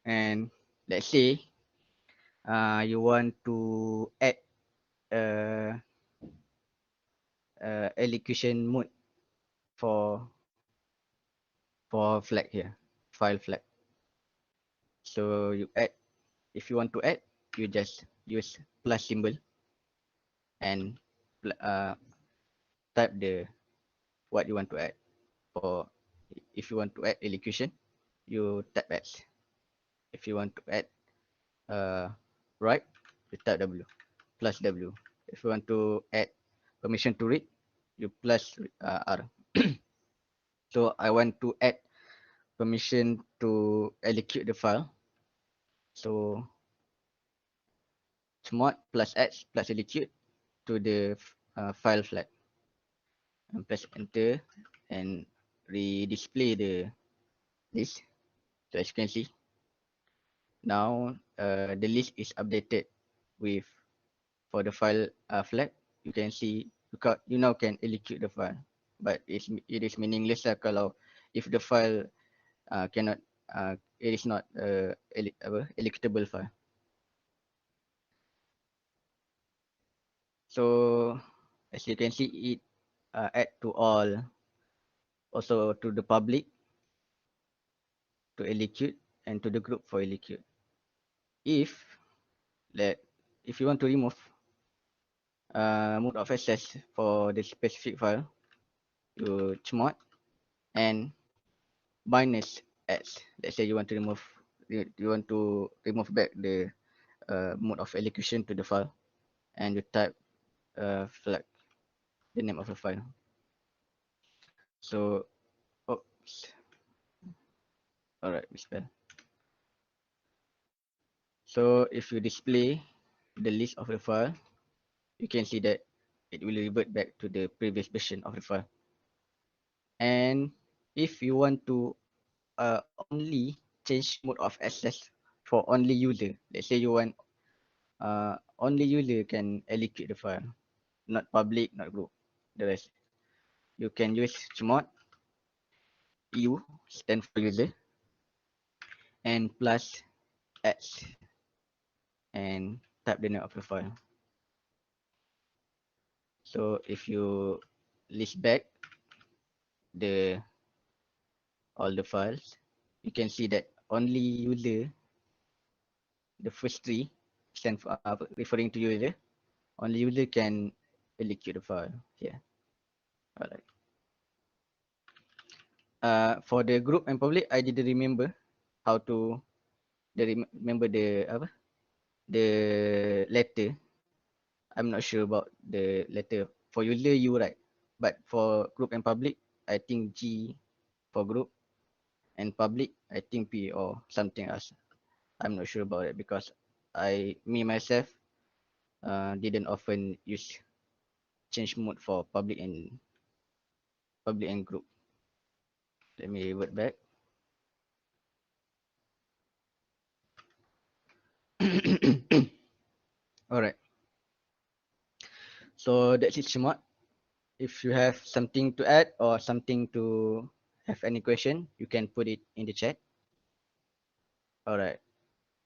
and let's say you want to add a, execution mode for flag here, file flag. So you add, if you want to add, you just use plus symbol and type the what you want to add. For if you want to add elocution, you type X. If you want to add write, you type W, plus W. If you want to add permission to read, you plus R. So I want to add permission to execute the file. So chmod plus X plus execute. to the file flag and press enter and redisplay the list. So as you can see, now the list is updated with for the file flag. You can see you now can execute the file, but it is meaningless lah kalau if the file cannot it is not executable file. So as you can see, it add to all, also to the public to execute and to the group for execute. If let if you want to remove mode of access for the specific file, you chmod and minus x. Let's say you want to remove back the mode of execution to the file, and you type flag the name of the file. So oops, all right, we spell. So if you display the list of the file, you can see that it will revert back to the previous version of the file. And if you want to only change mode of access for only user, let's say you want only user can allocate the file, not public, not group, the rest. You can use chmod u stand for user and plus x and type the name of the file. So if you list back the all the files, you can see that only user, the first three stand for referring to user, only user can execute the file here. Alright. For the group and public, I didn't remember how to remember the letter. I'm not sure about the letter. For user, you right, but for group and public, I think G for group, and public, I think P or something else. I'm not sure about it because me myself didn't often use change mode for public and group. Let me revert back. Alright. So that's it, Shimot. If you have something to add or something to have any question, you can put it in the chat. Alright.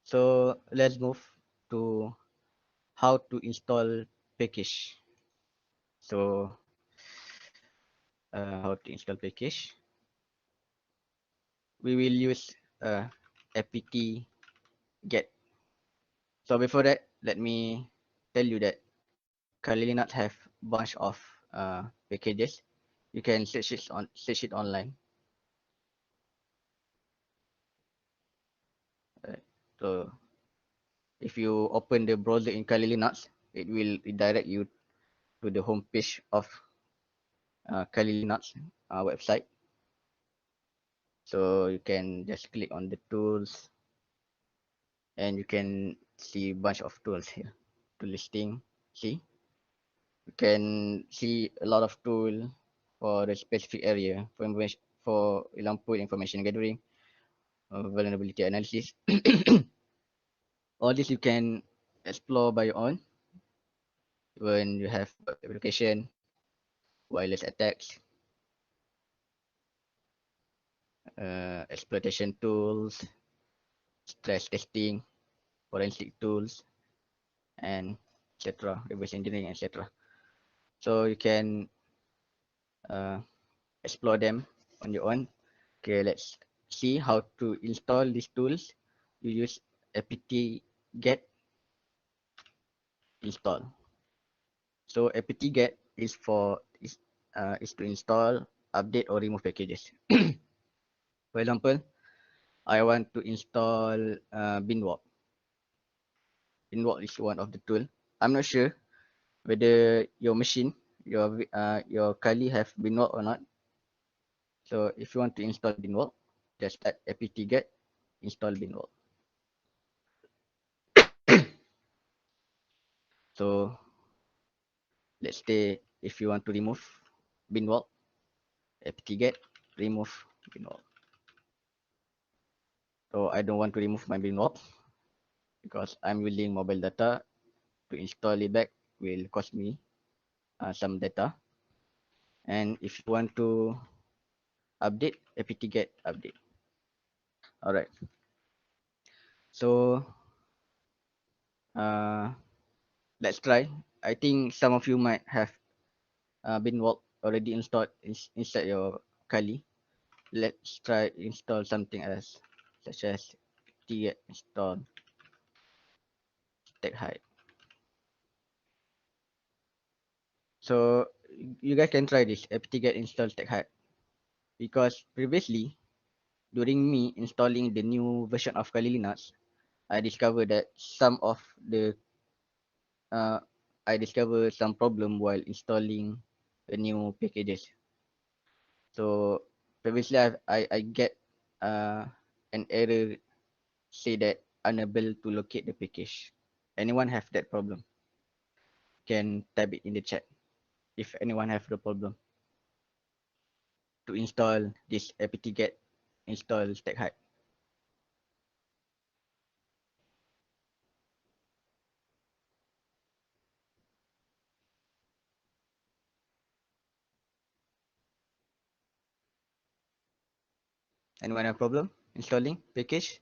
So let's move to how to install package. So how to install package? We will use apt get. So before that, let me tell you that Kali Linux have bunch of packages. You can search it online. Right. So if you open the browser in Kali Linux, it will redirect you to the home page of Kali Linux website. So you can just click on the tools, and you can see bunch of tools here. To listing, see, you can see a lot of tool for the specific area for information, for example, information gathering, vulnerability analysis. All this you can explore by your own when you have web application, wireless attacks, exploitation tools, stress testing, forensic tools, and etc. Reverse engineering, etc. So you can explore them on your own. Okay, let's see how to install these tools. You use apt get install. So apt get is to install, update, or remove packages. For example, I want to install binwalk. Binwalk is one of the tool. I'm not sure whether your machine, your Kali have binwalk or not. So if you want to install binwalk, just type apt get install binwalk. So let's say if you want to remove binwalk, apt-get remove binwalk. So I don't want to remove my binwalk because I'm using mobile data. To install it back will cost me some data. And if you want to update, apt-get update. Alright. So let's try. I think some of you might have binwalk already installed inside your Kali. Let's try install something else, such as apt-get install stack height. So you guys can try this apt-get install stack height, because previously during me installing the new version of Kali Linux, I discovered that uh, I discovered some problem while installing the new packages. So previously I get uh, an error say that unable to locate the package. Anyone have that problem? Can type it in the chat if anyone have the problem to install this apt-get install stack height. Anyone have problem installing package?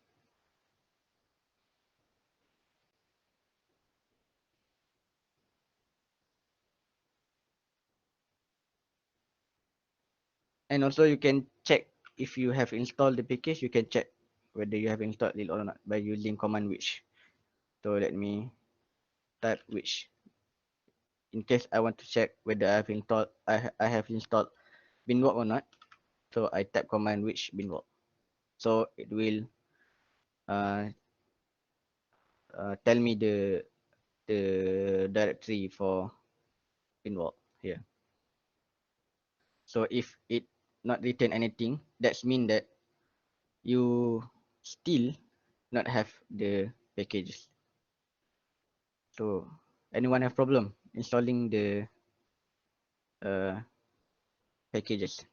And also you can check if you have installed the package, you can check whether you have installed it or not by using command which. So let me type which in case I want to check whether I have installed binwalk or not. So I type command which binwalk. So it will uh, tell me the directory for binwalk here. So if it not return anything, that's mean that you still not have the packages. So anyone have problem installing the uh, packages?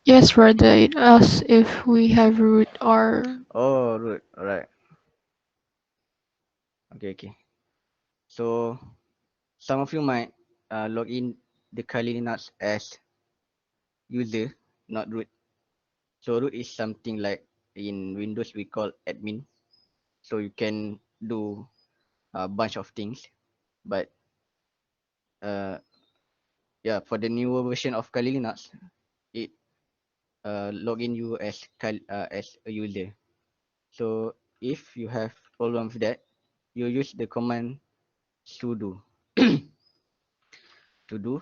Yes, rather it asks if we have root or Oh, root. Alright. Okay. So some of you might log in the Kali Linux as user, not root. So root is something like in Windows we call admin. So you can do a bunch of things, but yeah, for the newer version of Kali Linux, it login you as a user. So if you have problem with that, you use the command sudo sudo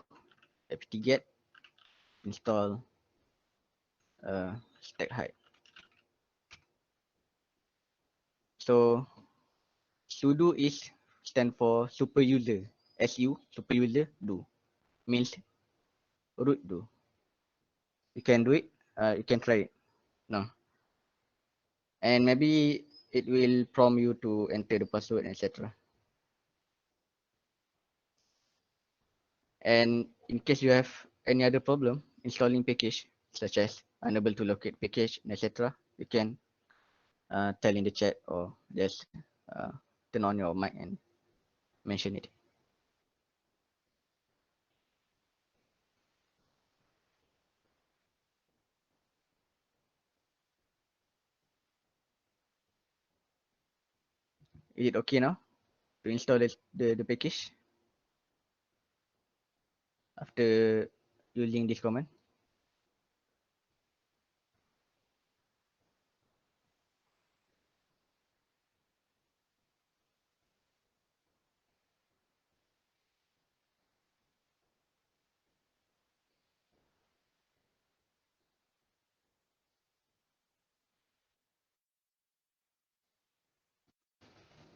apt-get install stack height. So sudo is stand for super user. Super user do means root do. You can do it. You can try it now, and maybe it will prompt you to enter the password, etc. And in case you have any other problem installing package, such as unable to locate package, etc., you can tell in the chat or just turn on your mic and mention it. Is it okay now to install the package after using this command?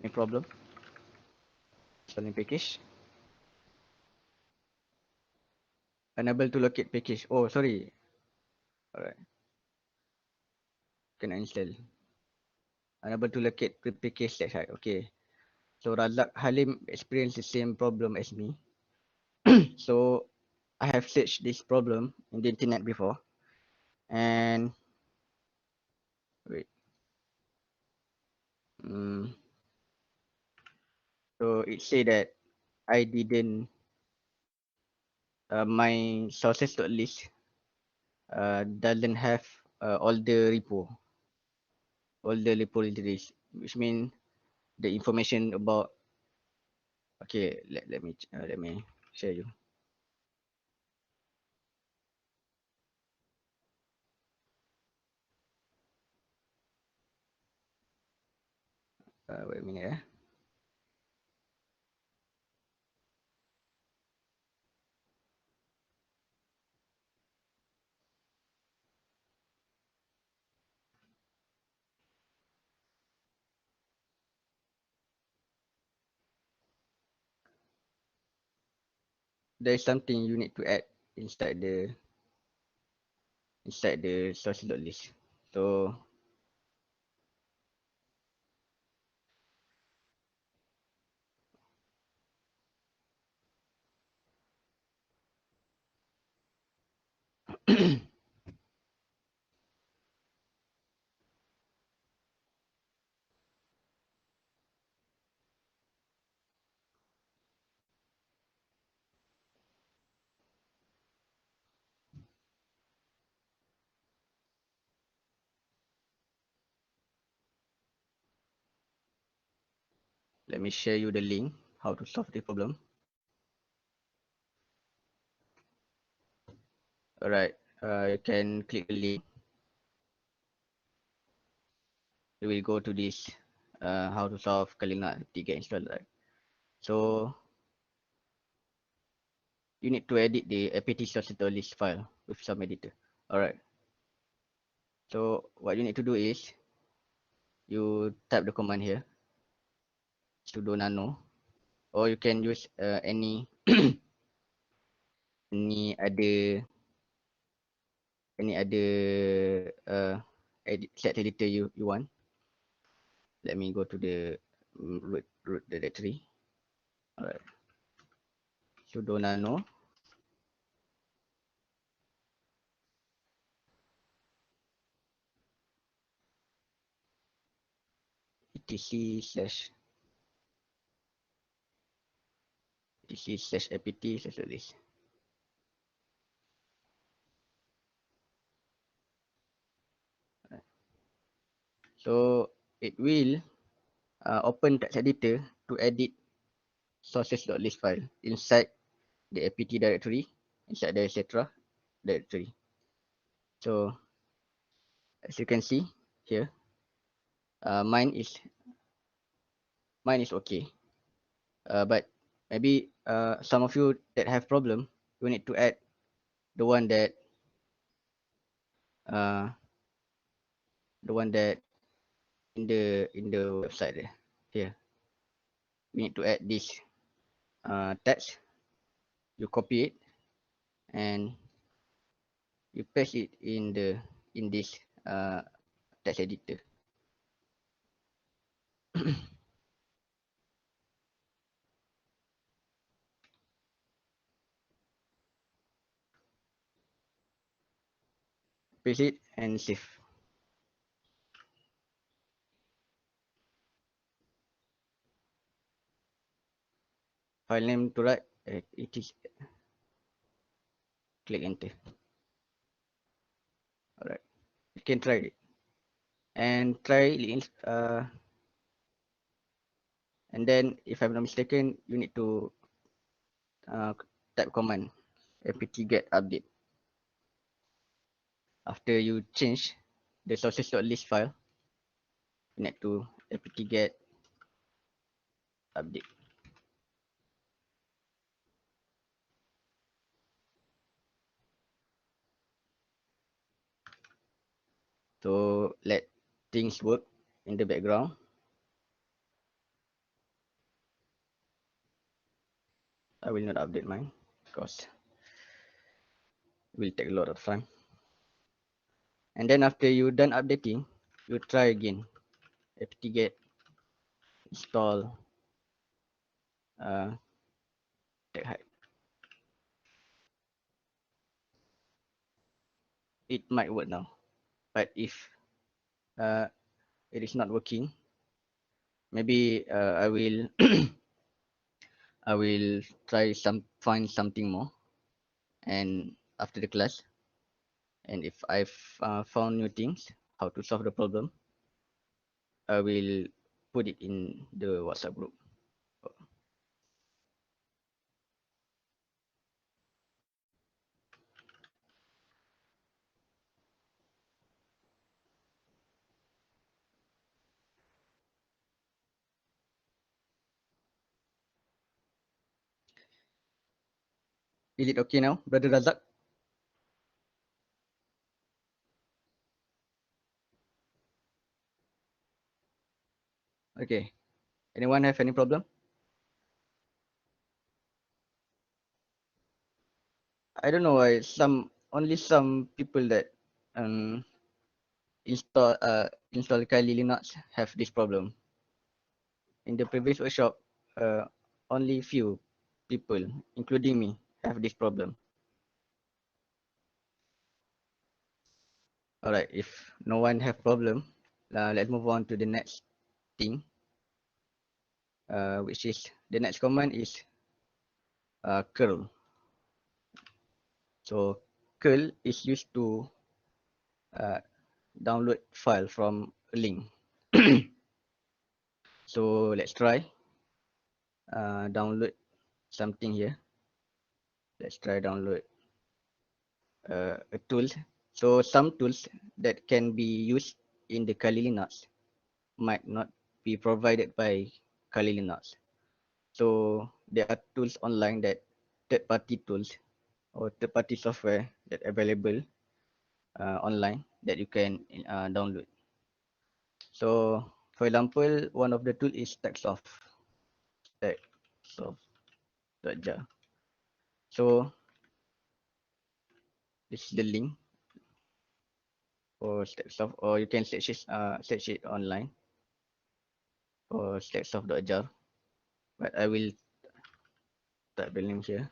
Any problem installing package? Unable to locate package. Oh, sorry. Alright. Cannot install. Unable to locate package. That's right. Okay. So Razak Halim experienced the same problem as me. So I have searched this problem in the internet before, and wait. So it say that I didn't my sources.list doesn't have all the repositories, which mean the information about. Okay, let me share you. Wait a minute. There is something you need to add inside the sources.list. So let me share you the link how to solve the problem. Alright, you can click the link. You will go to this how to solve Kalina to get installed, right? So you need to edit the apt sources.list file with some editor. Alright. So what you need to do is you type the command here, sudo nano, or you can use any any other set editor you want. Let me go to the root directory. Alright, sudo nano etc/apt/list. So it will open text editor to edit sources.list file inside the apt directory, inside the etc directory. So as you can see here, mine is okay. But maybe some of you that have problem, you need to add the one that uh, in the website there. Here, we need to add this text. You copy it and you paste it in this text editor. Paste it and save. File name to write, it is click enter. Alright, you can try it and and then if I'm not mistaken, you need to type command apt-get update. After you change the sources.list file, you need to apt-get update. So let things work in the background. I will not update mine because it will take a lot of time. And then after you done updating, you try again apt-get install tech hide. It might work now, but if it is not working, maybe I will I will find something more, and after the class, and if I've found new things how to solve the problem, I will put it in the WhatsApp group. Is it okay now, Brother Razak? Okay. Anyone have any problem? I don't know why only some people that um install Kali Linux have this problem. In the previous workshop, uh, only few people, including me, have this problem. Alright, if no one have problem, let's move on to the next thing, which is the next command is curl. So curl is used to download file from a link. So let's try download something here. Let's try download a tool. So some tools that can be used in the Kali Linux might not be provided by Kali Linux. So there are tools online that third-party tools or third-party software that available online that you can download. So for example, one of the tool is textsoft.jar. So this is the link for Stacksoft, or you can search it online for Stacksoft.jar. But I will type the link here.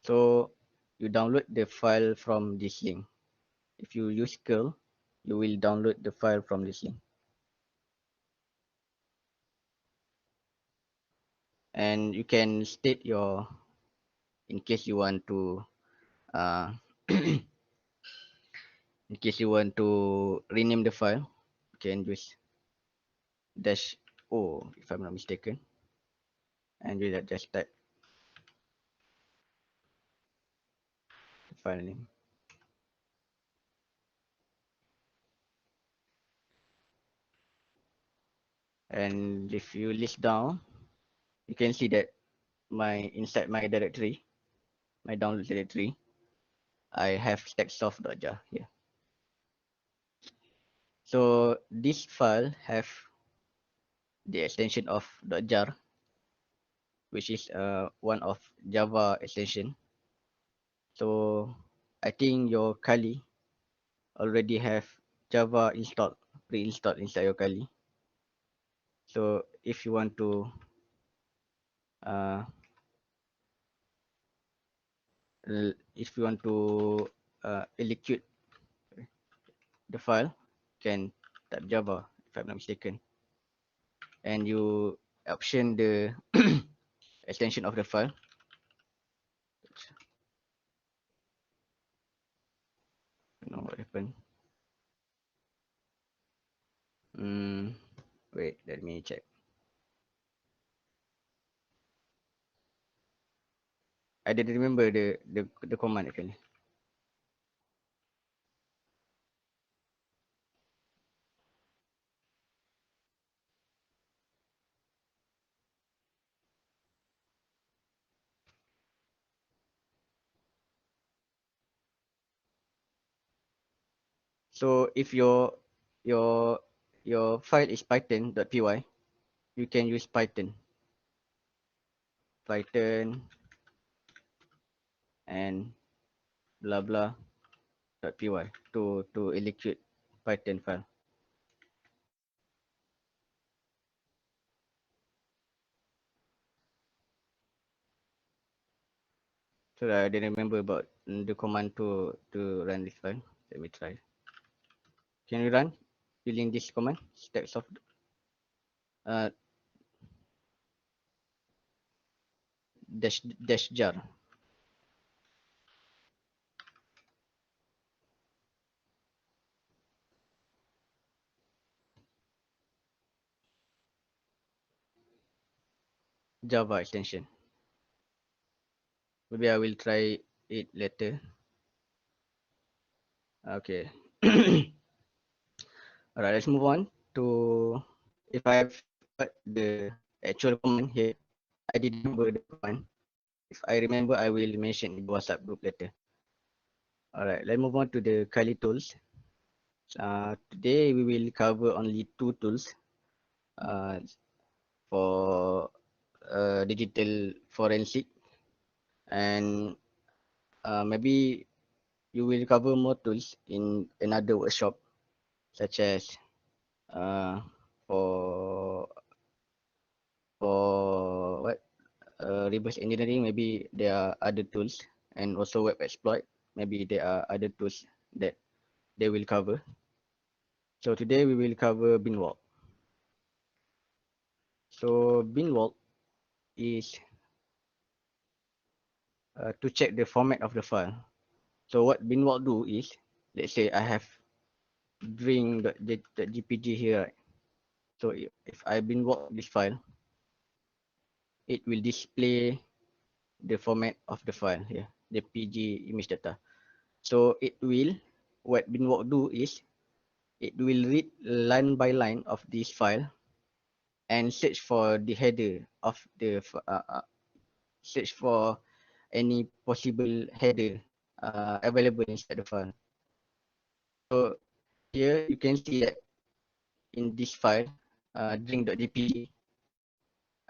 So you download the file from this link. If you use curl, you will download the file from this link. And you can state in case you want to in case you want to rename the file, you can use -o if I'm not mistaken, and you just type the file name. And if you list down, you can see that inside my directory, my download directory, I have stacksoft.jar here. So this file have the extension of .jar, which is one of Java extension. So I think your Kali already have Java pre-installed inside your Kali. So if you want to uh, execute the file, can type Java if I'm not mistaken, and you option the extension of the file. I don't know what happened. Wait, let me check. I didn't remember the command actually. So if your file is python.py, you can use python and blah blah .py to execute Python file. So I didn't remember about the command to run this file. Let me try. Can you run using this command? Stacks of uh, dash jar. Java extension. Maybe I will try it later. Okay. Alright, let's move on to if I forgot the actual command here. I didn't remember the command. If I remember, I will mention in the WhatsApp group later. Alright, let's move on to the Kali tools. Today we will cover only two tools uh, for digital forensic, and maybe you will cover more tools in another workshop, such as uh, for what reverse engineering. Maybe there are other tools, and also web exploit. Maybe there are other tools that they will cover. So today we will cover binwalk. So binwalk is to check the format of the file. So what binwalk do is, let's say I have string.jpg here, right? So if I binwalk this file, it will display the format of the file here, the pg image data. So it will, what binwalk do is, it will read line by line of this file and search for the header of the search for any possible header available inside the file. So here you can see that in this file, string.jpg,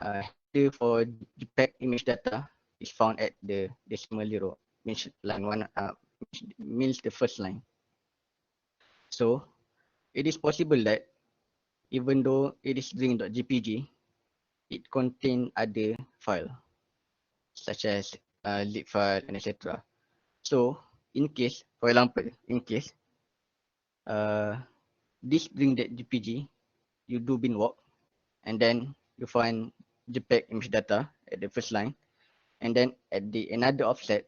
header for JPEG image data is found at the decimal zero, means line one, means the first line. So it is possible that even though it is string.jpg, it contains other file such as zip file and etc. So in case, for example, in case this string.jpg, you do binwalk, and then you find JPEG image data at the first line, and then at the another offset,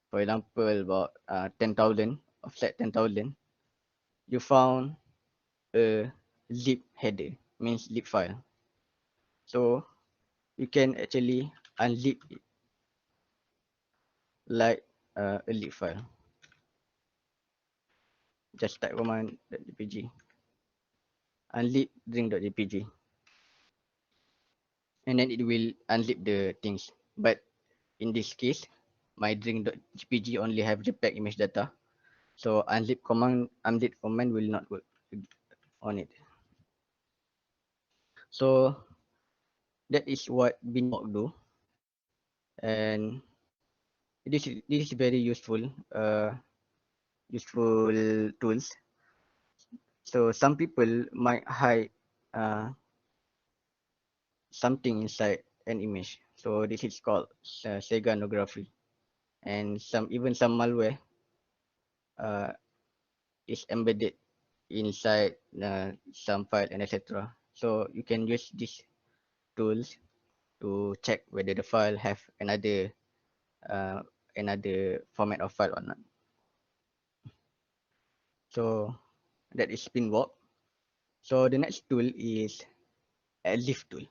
for example about 10,000, offset 10,000, you found a zip header, means zip file. So you can actually unzip it like a zip file. Just type command .jpg, unzip string.jpg, and then it will unzip the things. But in this case, my string.jpg only have JPEG image data, so unzip command will not work on it. So that is what binwalk do, and this is very useful tools. So some people might hide uh, something inside an image. So this is called steganography, and some malware uh, is embedded inside some file and etc. So you can use these tools to check whether the file have uh, another format of file or not. So that is binwalk. So the next tool is EXIF tool.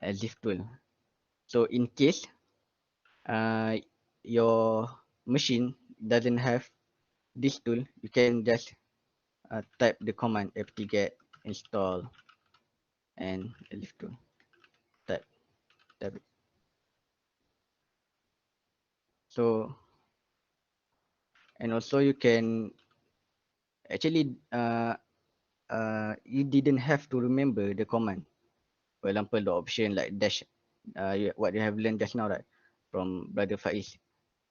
EXIF tool. So in case uh, your machine doesn't have this tool, you can just type the command apt-get install and EXIF tool. Type it. So, and also you can actually you didn't have to remember the command. For example, the option like dash, what you have learned just now, right? from Brother Faiz.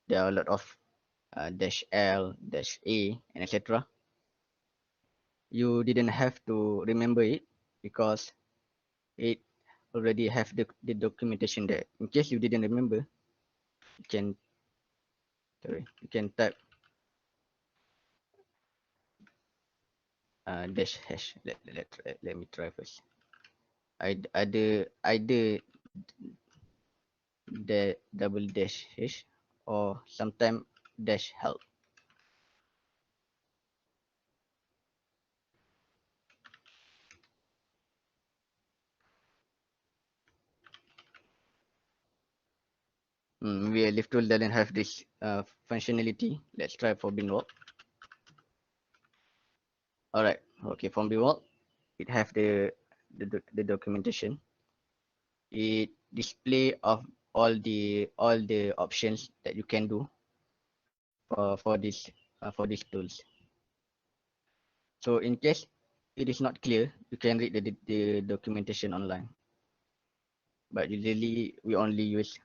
There are a lot of dash L, dash A, and etc. You didn't have to remember it because it already have the documentation there. In case you didn't remember, you can type dash hash. Let me try first. Either the double dash hash or sometime dash help. Maybe a lift tool doesn't have this functionality. Let's try for binwalk. Alright, okay, from binwalk, it have the documentation. It display of all the options that you can do for these tools. So in case it is not clear, you can read the documentation online. But usually we only use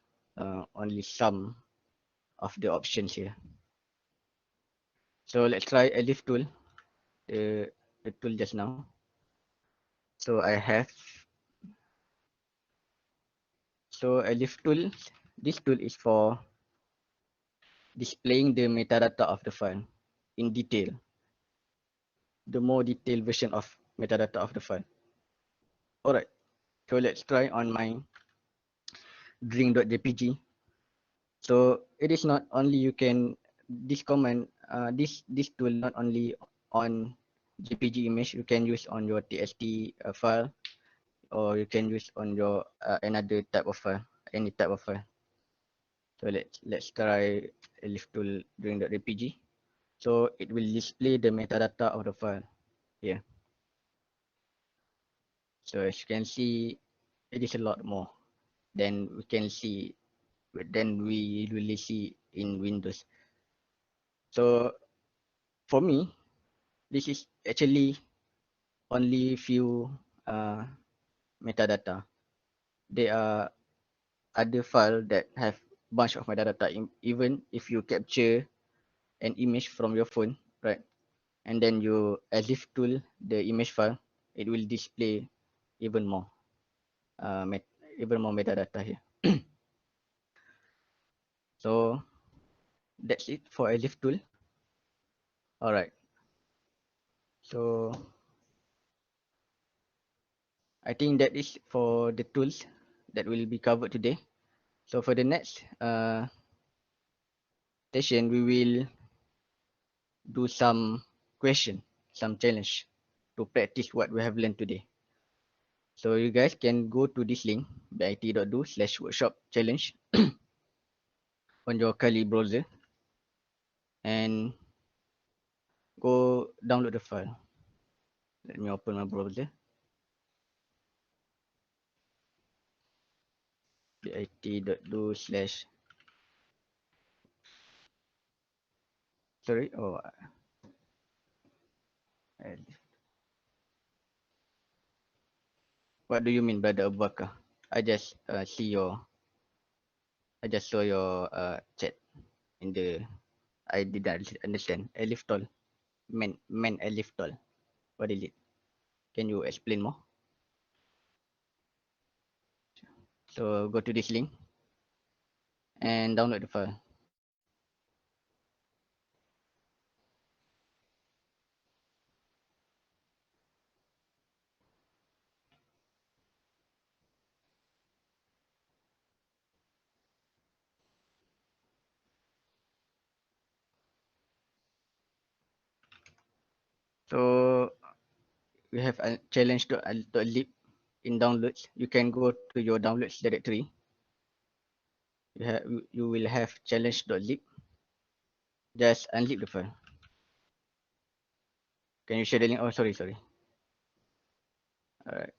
only some of the options here. So let's try a lift tool, the tool just now. So I have a lift tool. This tool is for displaying the metadata of the file in detail, the more detailed version of metadata of the file. Alright, so let's try on my drink.jpg. So it is not only you can this command this tool not only on jpg image, you can use on your txt file, or you can use on your another type of file, any type of file. So let's try a lift tool drink.jpg. So it will display the metadata of the file here. So as you can see, it is a lot more than we can see, than we usually see in Windows. So for me, this is actually only few metadata. There are other file that have bunch of metadata. Even if you capture an image from your phone, right, and then you as if tool the image file, it will display even more uh, met even more metadata here. So that's it for a lift tool. All right. So I think that is for the tools that will be covered today. So for the next session, we will do some question, some challenge to practice what we have learned today. So you guys can go to this link, bit.do/workshop challenge on your Kali browser and go download the file. Let me open my browser. bit.do/ sorry, what do you mean by the Abubakar? I just I just saw your chat in the. I didn't understand. Eliftol, men eliftol. What is it? Can you explain more? So go to this link and download the file. So we have a challenge to lib in downloads. You can go to your downloads directory. You will have challenge.lib. Just unlib the file. Can you share the link? Oh, sorry. All right.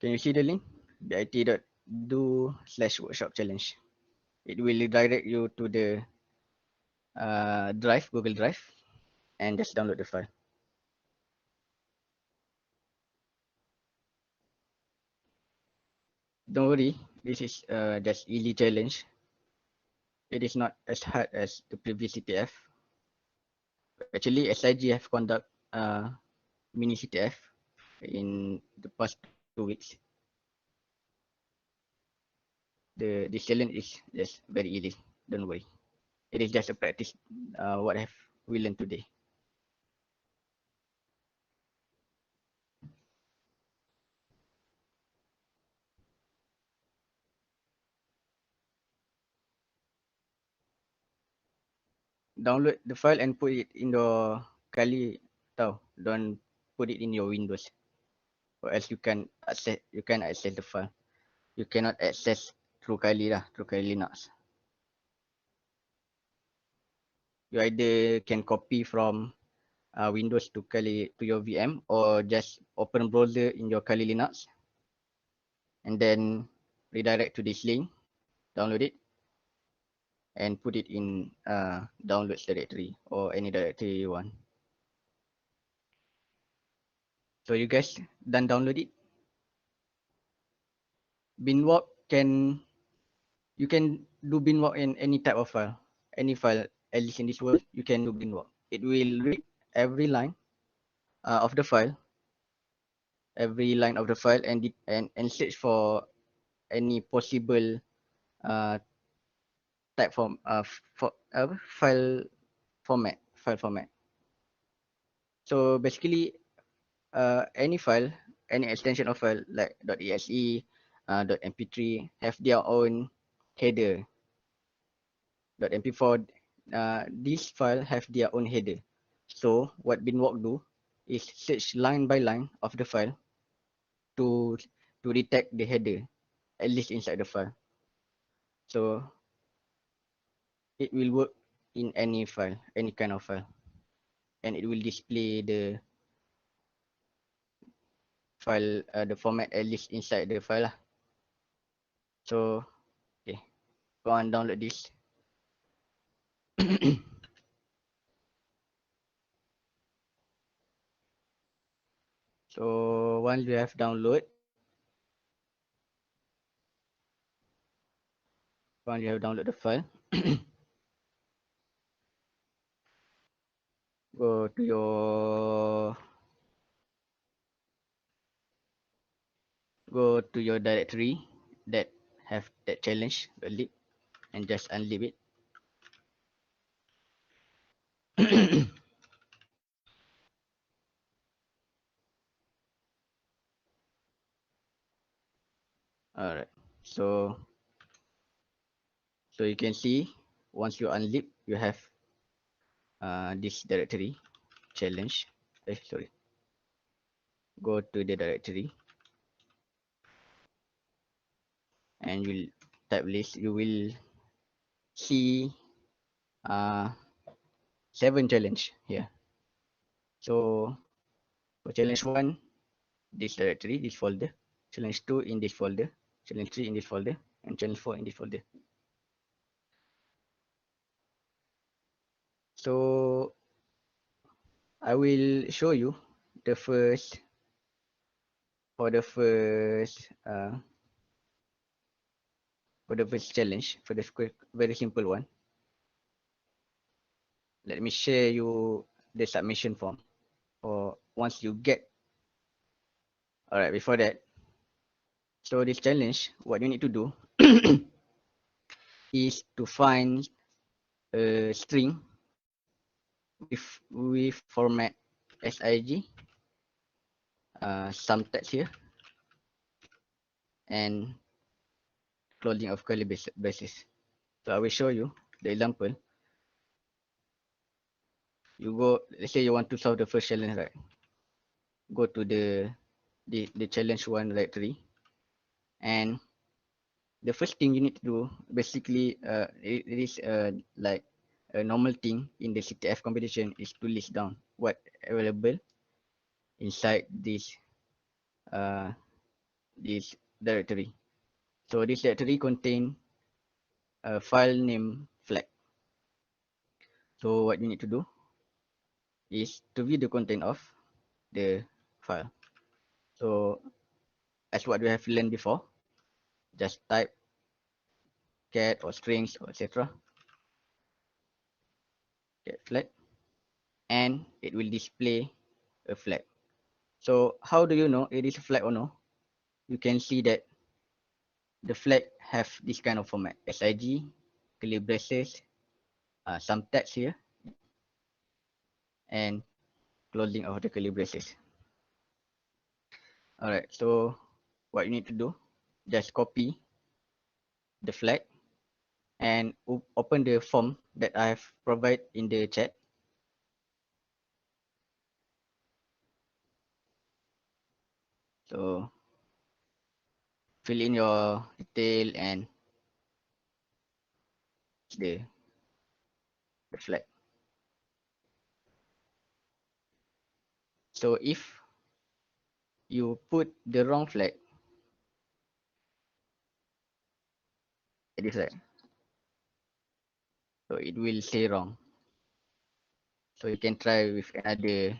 Can you see the link? bit.do/workshop challenge. It will redirect you to the drive, Google Drive, and just download the file. don't worry, this is just easy challenge. It is not as hard as the previous CTF. Actually, SIG have conduct mini CTF in the past 2 weeks. This challenge is just very easy. Don't worry. It is just a practice. What have we learned today? Download the file and put it in your Kali. Don't put it in your Windows, or else you can access the file. You cannot access through Kali lah, through Kali Linux. You either can copy from Windows to your VM, or just open browser in your Kali Linux and then redirect to this link, download it, and put it in downloads directory or any directory you want. So you guys done download it? Binwalk you can do binwalk in any type of file. Any file, at least in this world, you can do binwalk. It will read every line of the file, and search for any possible uh, type file format. So basically, any file, any extension of file like .exe, .mp3 have their own header. .mp4, these file have their own header. So what binwalk do is search line by line of the file to detect the header, at least inside the file. So it will work in any file, any kind of file, and it will display the file, the format at least inside the file lah. So okay, go on, download this. So once you have downloaded the file, go to your directory that have that challenge, the lib, and just unlib it. Alright, so you can see once you unlib, you have this directory challenge. Go to the directory and you'll type list. You will see 7 challenge here. So for challenge 1, this directory, this folder. Challenge 2 in this folder. Challenge 3 in this folder, and challenge 4 in this folder. So I will show you the first challenge, for the very simple one. Let me share you the submission form, or once you get. Alright, before that, so this challenge, what you need to do is to find a string with format SIG, some text here, and closing of curly braces. So I will show you the example. You go, let's say you want to solve the first challenge, right? Go to the challenge 1 directory, and the first thing you need to do, basically, it is like a normal thing in the CTF competition, is to list down what available inside this directory. So this directory contain a file name flag. So what you need to do is to view the content of the file. So as what we have learned before, just type cat or strings or etc. Cat flag, and it will display a flag. So how do you know it is a flag or no? You can see that the flag have this kind of format: SIG, curly braces, some text here, and closing of the curly braces. Alright, so what you need to do, just copy the flag and open the form that I have provided in the chat. So fill in your detail and the flag. So if you put the wrong flag, it is right. So it will say wrong. So you can try with another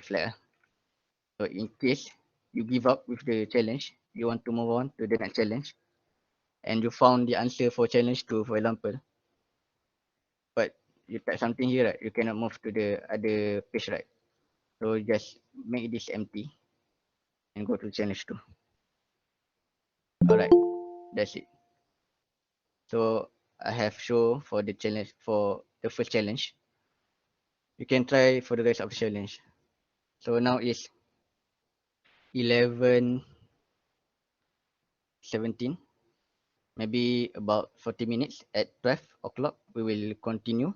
flag. So in case you give up with the challenge, you want to move on to the next challenge, and you found the answer for challenge 2, for example, but you type something here, right? You cannot move to the other page, right? So just make this empty and go to challenge 2. Alright, that's it. So I have shown for the challenge, for the first challenge. You can try for the rest of the challenge. So now it's 11:17. Maybe about 40 minutes. At 12 o'clock, we will continue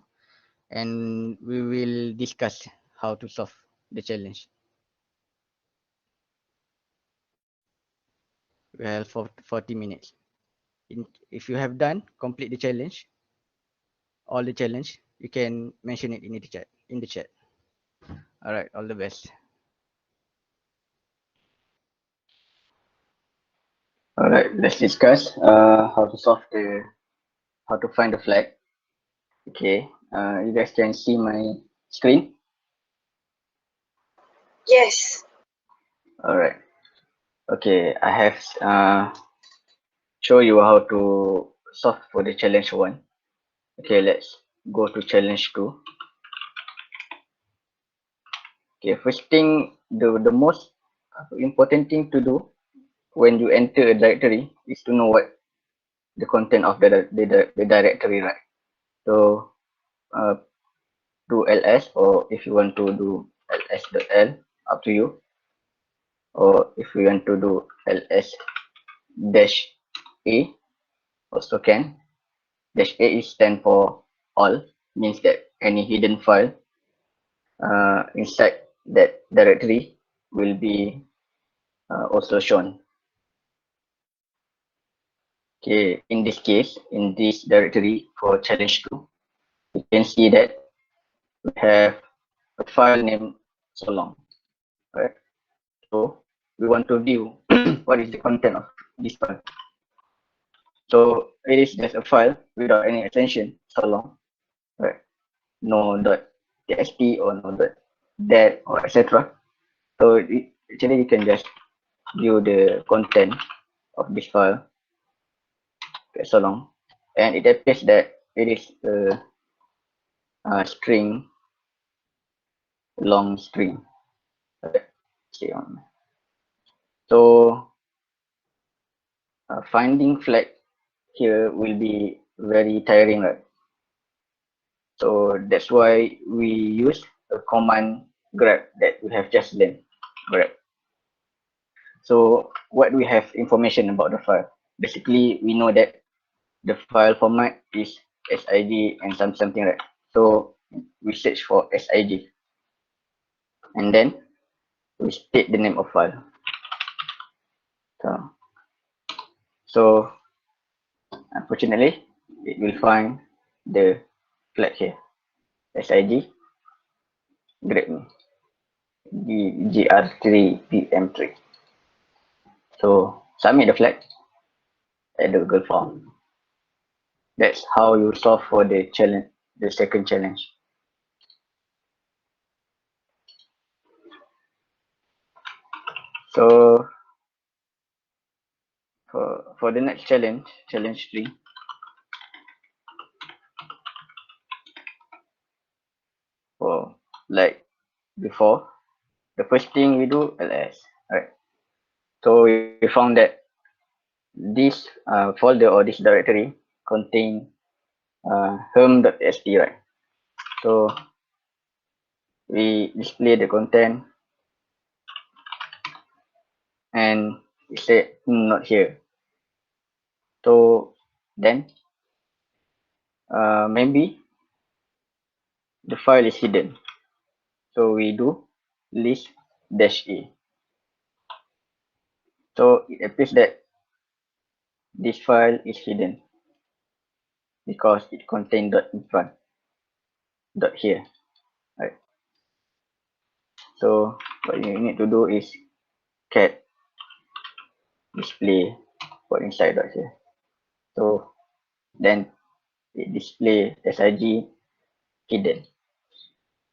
and we will discuss how to solve the challenge. We have 40 minutes. If you have done, complete the challenge, all the challenge, you can mention it in the chat. Alright, all the best. Alright, let's discuss how to solve how to find the flag. Okay, you guys can see my screen. Yes. Alright. Okay, I have show you how to solve for the challenge 1. Okay, let's go to challenge 2. Okay, first thing, the most important thing to do when you enter a directory is to know what the content of the directory, right? So do ls, or if you want to do ls.l, up to you. Or if you want to do ls dash a, also can. Dash a is stand for all, means that any hidden file inside that directory will be also shown. Okay, in this case, in this directory for challenge 2, you can see that we have a file named so long, right? So we want to view what is the content of this file. So it is just a file without any extension, so long, right? No .txt or no .dat or etc. So actually you can just view the content of this file, okay, so long, and it appears that it is a string, long string. Okay. So finding flag here will be very tiring, right? So that's why we use a command grab that we have just learned. Grab. So what do we have information about the file? Basically, we know that the file format is SIG and something, right? So we search for SIG, and then we state the name of file. So unfortunately, it will find the flag here, SIG grab me gr3pm3. So submit the flag at the Google form. That's how you solve for the challenge, the second challenge. So For the next challenge, challenge 3. For like before, the first thing we do ls, right? So we found that this folder or this directory contain herm.txt, right? So we display the content and it said not here. So then maybe the file is hidden. So we do list -a. So it appears that this file is hidden because it contains dot in front, dot here, right? So what you need to do is cat display what inside dot here. So then it display SIG hidden.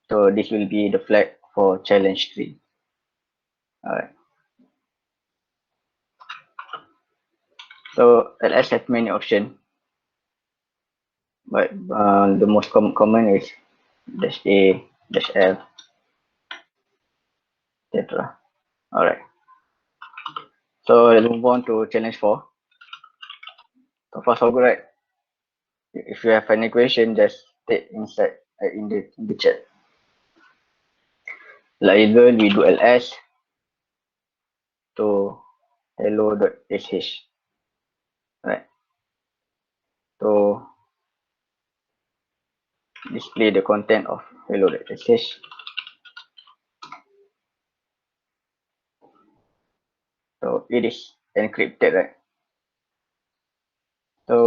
So this will be the flag for challenge 3. Alright. So ls have many options, but the most common is -a, -l, etc. Alright. So let's move on to challenge 4. So far so good, right? If you have any question, just state inside in the chat. Like either we do ls to hello.sh, right? So display the content of hello.sh. So it is encrypted, right? So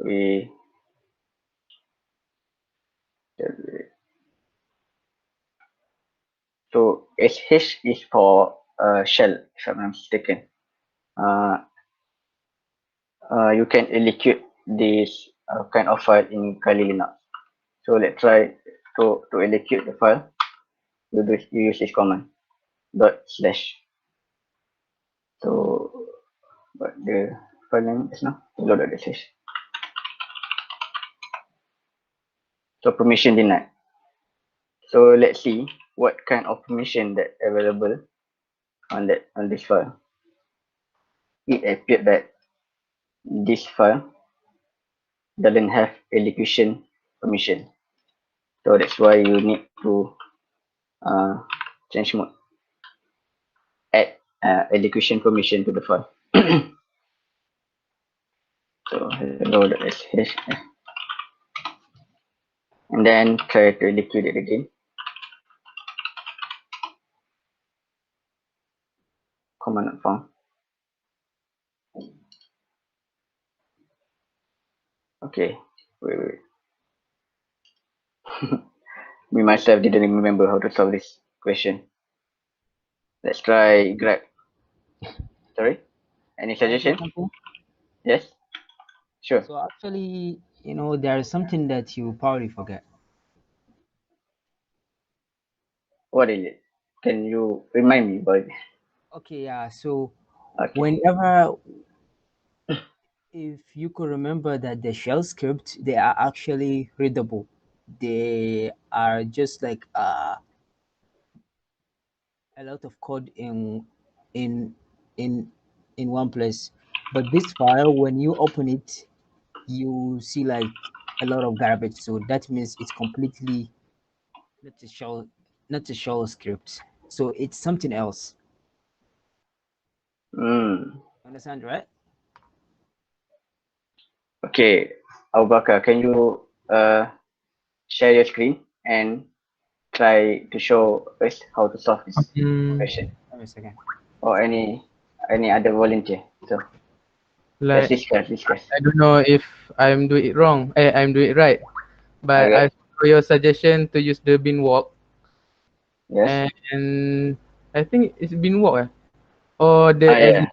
we so sh is for shell, if I'm not mistaken. You can execute this kind of file in Kali Linux. So let's try to execute the file. You use this command /. So what the file name is now hello.sh. So permission denied. So let's see what kind of permission that available on this file. It appeared that this file doesn't have execution permission. So that's why you need to change mode, add execution permission to the file. So hello.sh, and then try to execute it again. Command not found. Okay, wait. Me myself didn't remember how to solve this question. Let's try grab. Sorry, any Can I say suggestion? something? Yes, sure. So actually, there is something that you probably forget. What is it? Can you remind me about it? Okay, yeah. So Okay. whenever, if you could remember that the shell script, they are actually readable. They are just like a lot of code in in in one place. But this file, when you open it, you see like a lot of garbage. So that means it's completely not a shell, not a shell script. So it's something else. Understand, right? Okay, Abu Bakar, can you share your screen and try to show us how to solve this question, Wait a second. or any other volunteer? So let's Like discuss. I don't know if I'm doing it wrong. I'm doing it right. But I Okay. follow your suggestion to use the bin walk, Yes. and I think it's bin walk, or the Yeah.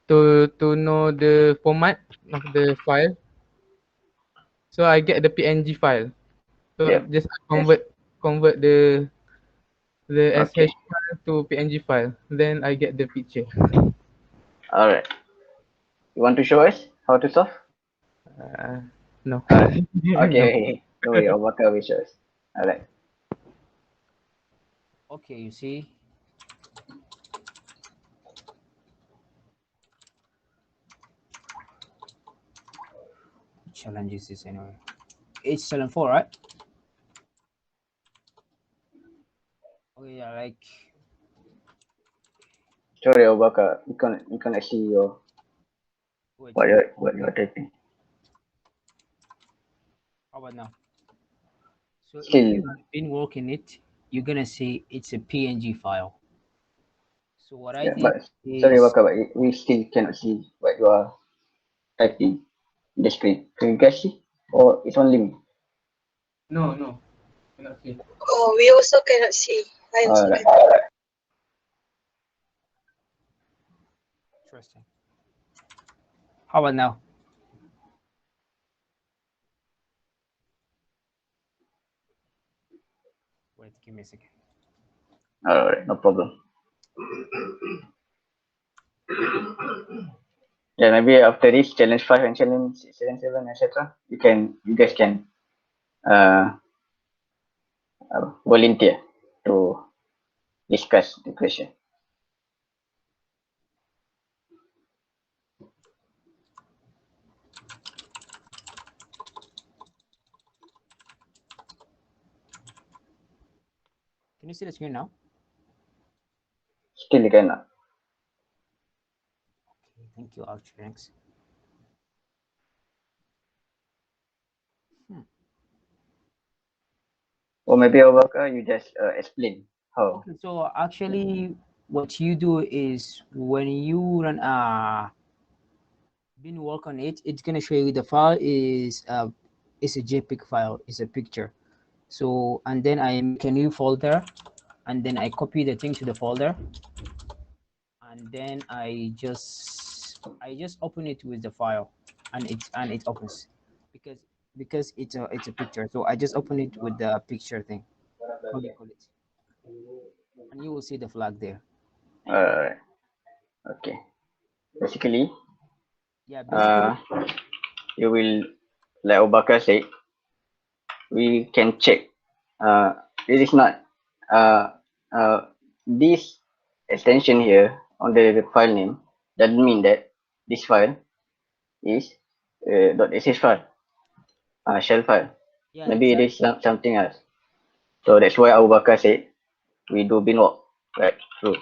to know the format of the file. So I get the PNG file. So Yep. just Yes. convert the the Okay. SH file to PNG file. Then I get the picture. All right. You want to show us how to solve? Uh, no. All right. No. Okay. No worry. Abubakar will show us. All right. Okay, you see, what challenge is this anyway? It's challenge 4, right? Okay, yeah, like Sorry, Abubakar. You cannot see your wait, what you're typing. how about now? So if Still, you've been working it, you're gonna see it's a PNG file. So what I yeah. did But sorry, is, Abubakar. But we still cannot see what you are typing in the screen. Can you guys see? Or it's only me? No, no. Cannot see. Oh, we also cannot see. I All also right. cannot. interesting. How about now? Wait, give me a second. All right. No problem. Yeah, maybe after this challenge 5 and challenge 7, etc., you guys can uh, volunteer to discuss the question. Can you see the screen now? Still you cannot. Okay, thank you, Archie. Thanks. Or maybe Abubakar, you just explain how. Okay, so actually, what you do is when you run been work on it, it's gonna show you the file is a JPEG file, is a picture. So and then I make a new folder, and then I copy the thing to the folder, and then I just open it with the file, and it opens because it's a picture. So I just open it with the picture thing. How do you call it? And you will see the flag there. Alright. Okay. Basically, Yeah, basically. you will, like Abubakar said, we can check. It is not this extension here on the file name doesn't mean that this file is .sh file, shell file. Yeah, Maybe it is exactly. something else. So that's why Abu Bakar said we do bin walk right through,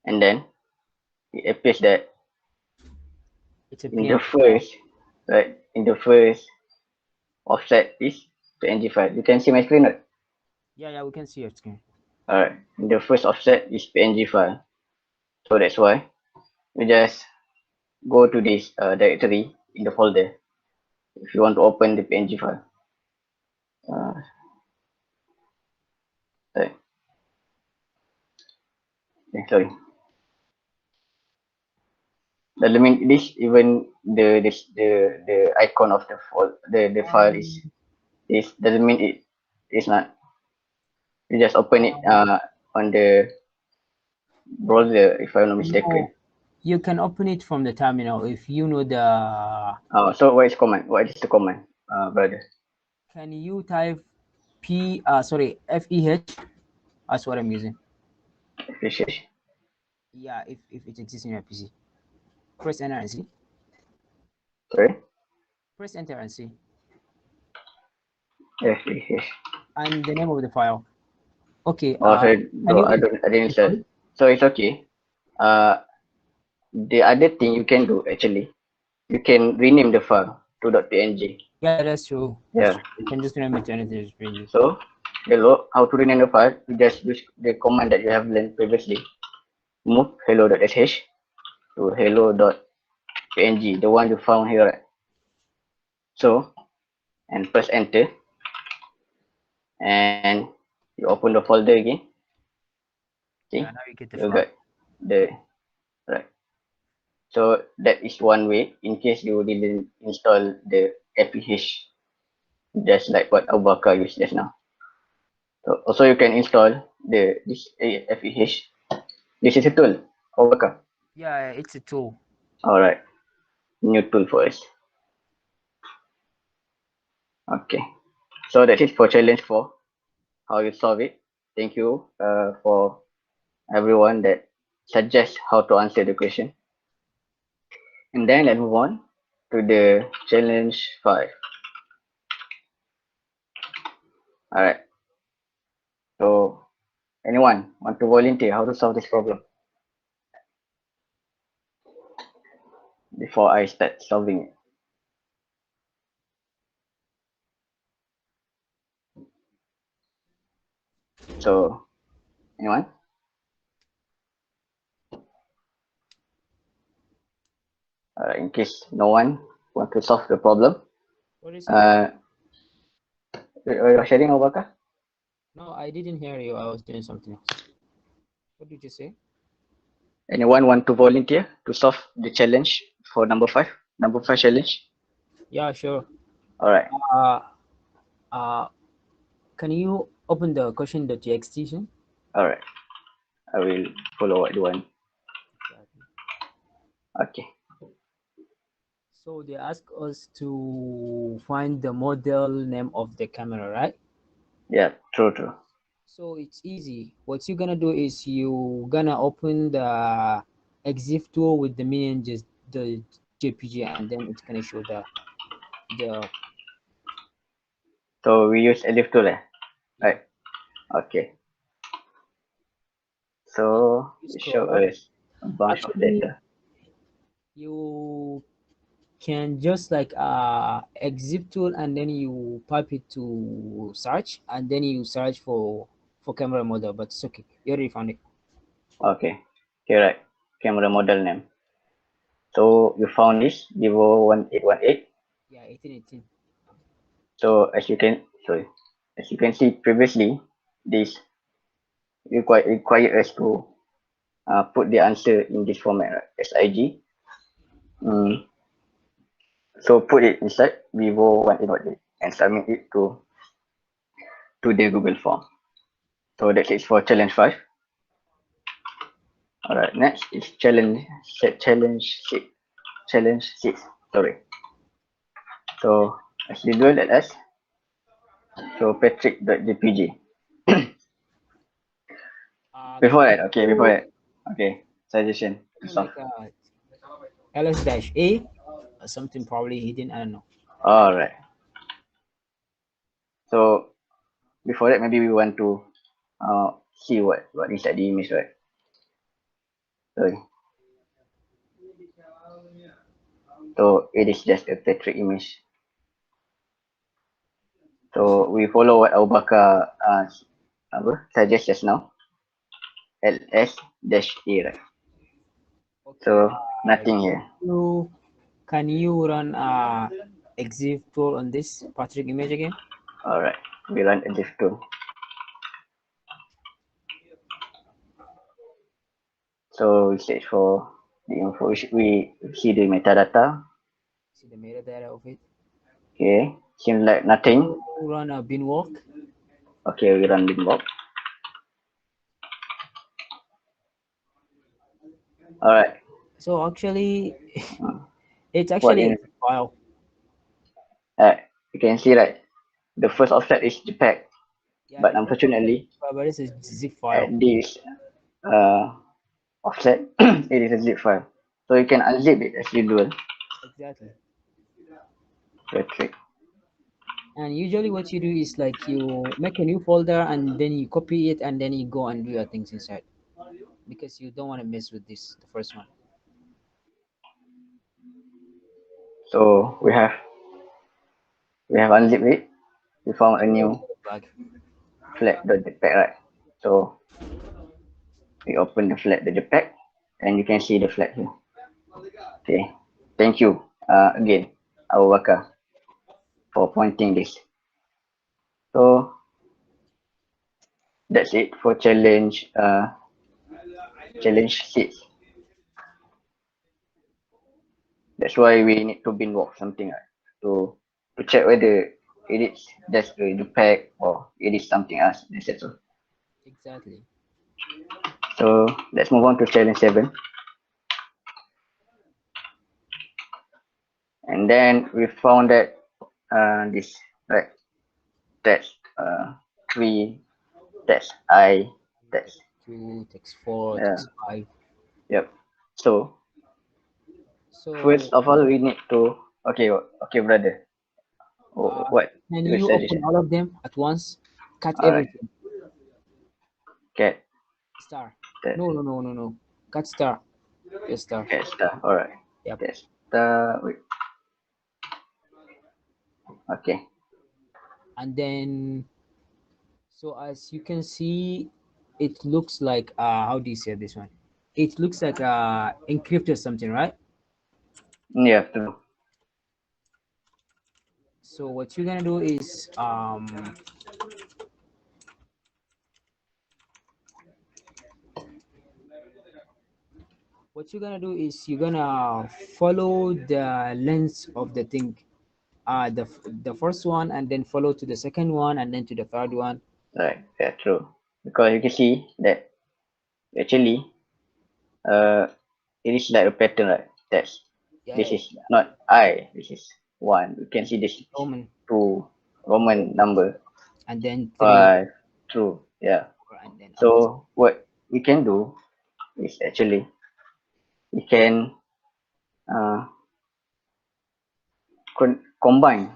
and then it appears that It's a in the PNG file. first offset is PNG file. You can see my screen, right? Yeah, we can see your screen. Alright. In the first offset is PNG file. So that's why we just go to this directory in the folder if you want to open the PNG file. Right. Sorry. Doesn't mean this even the icon of the file is doesn't mean it's not. You just open it on the browser if I'm not mistaken. No, you can open it from the terminal if you know the. So what is command? What is the command, brother? Can you type FEH? That's what I'm using. FHH. Yeah, if it exists in your PC, press enter and see. Sorry. Press enter and see. FHH. And the name of the file. Okay. Oh, sorry. Can No, you I didn't say. So it's okay. The other thing you can do actually, you can rename the file to .png. Yeah, that's true. Yeah. True. You can just rename it to anything as PNG. So hello, how to rename the file? You just use the command that you have learned previously. Move hello.sh to hello.png, the one you found here. Right? So, and press enter, and you open the folder again. See, Yeah, now you get the you file. got the right. So that is one way in case you didn't install the FPH, just like what Abu Bakar used just now. So also you can install this FEH. This is a tool. Overcome. Yeah, it's a tool. All right. New tool for us. Okay. So that is for challenge 4. How you solve it. Thank you for everyone that suggests how to answer the question. And then let's move on to the challenge 5. All right. So anyone want to volunteer how to solve this problem before I start solving it? So anyone? In case no one want to solve the problem, What is it? you're sharing Abubakar? No, I didn't hear you. I was doing something else. What did you say? Anyone want to volunteer to solve the challenge for number 5? Number 5 challenge? Yeah, sure. All right. Can you open the question.txt soon? All right. I will follow what you want. Okay. So they ask us to find the model name of the camera, right? Yeah, true. So it's easy. What you're gonna do is you gonna open the EXIF tool with the meaning just the JPG, and then it's gonna show the So we use elif tool, right? Okay. So it shows scroll up. us a bunch of Actually, data. you can just like EXIF tool, and then you pipe it to search, and then you search for camera model. But it's okay. You already found it. Okay. Okay, right. Camera model name. So you found this Vivo 1818. Yeah, 1818. So as you can see previously, this require us to put the answer in this format, right? SIG. So put it inside Vivo 1818 and submit it to the Google form. So that's it for challenge 5. All right, next is challenge 6. Challenge 6. Sorry. So as usual, let us show Patrick.jpg. Before that, okay, suggestion to solve. Like ls-a or something probably hidden. I don't know. All right. So before that, maybe we want to see what inside the image, right? Sorry. So it is just a Patrick image. So we follow what Abu Bakar suggest just now. ls-a, right? So nothing here. Can you run EXIF tool on this Patrick image again? All right, we run a diff tool. So we search for the info. We see the metadata. See the metadata of it. Okay, seems like nothing. Run a bin walk. Okay, we run binbox. All right. So actually, it's actually a file. You can see right. The first offset is JPEG, Yeah, but unfortunately, but it's a zip file. at this offset, it is a zip file. So you can unzip it as usual. Exactly. Patrick. And usually what you do is like you make a new folder, and then you copy it, and then you go and do your things inside, because you don't want to mess with this, the first one. So we have unzipped it. We found a new flat.jpg, right? So we open the flat.jpg and you can see the flat here. Okay, thank you again, Abu Bakar, for pointing this. So that's it for challenge 6. That's why we need to bin walk something, right? To check whether edit just the pack or edit something else, etc. Exactly. So let's move on to challenge 7. And then we found that this right text 3, text I, text 2, text 4, yeah, text 5. yep. So first So of all we need to okay brother. uh, What can your you open suggestion? all of them at once? Cut All right, everything. cat Star. test No. Cut star. Yes, star. cat star. All right, Yep. test star. Wait. Okay. And then, so as you can see, it looks like how do you say this one? It looks like encrypted something, right? Yeah, true. So what you're gonna do is you're gonna follow the length of the thing, the first one, and then follow to the second one, and then to the third one. Right, yeah, true. Because you can see that actually uh it is like a pattern, right? That's this Yeah, is not I, this is one. You can see this Roman, two Roman number and then 3, 5, true, yeah. 4, and then up to. So what we can do is actually we can uh, combine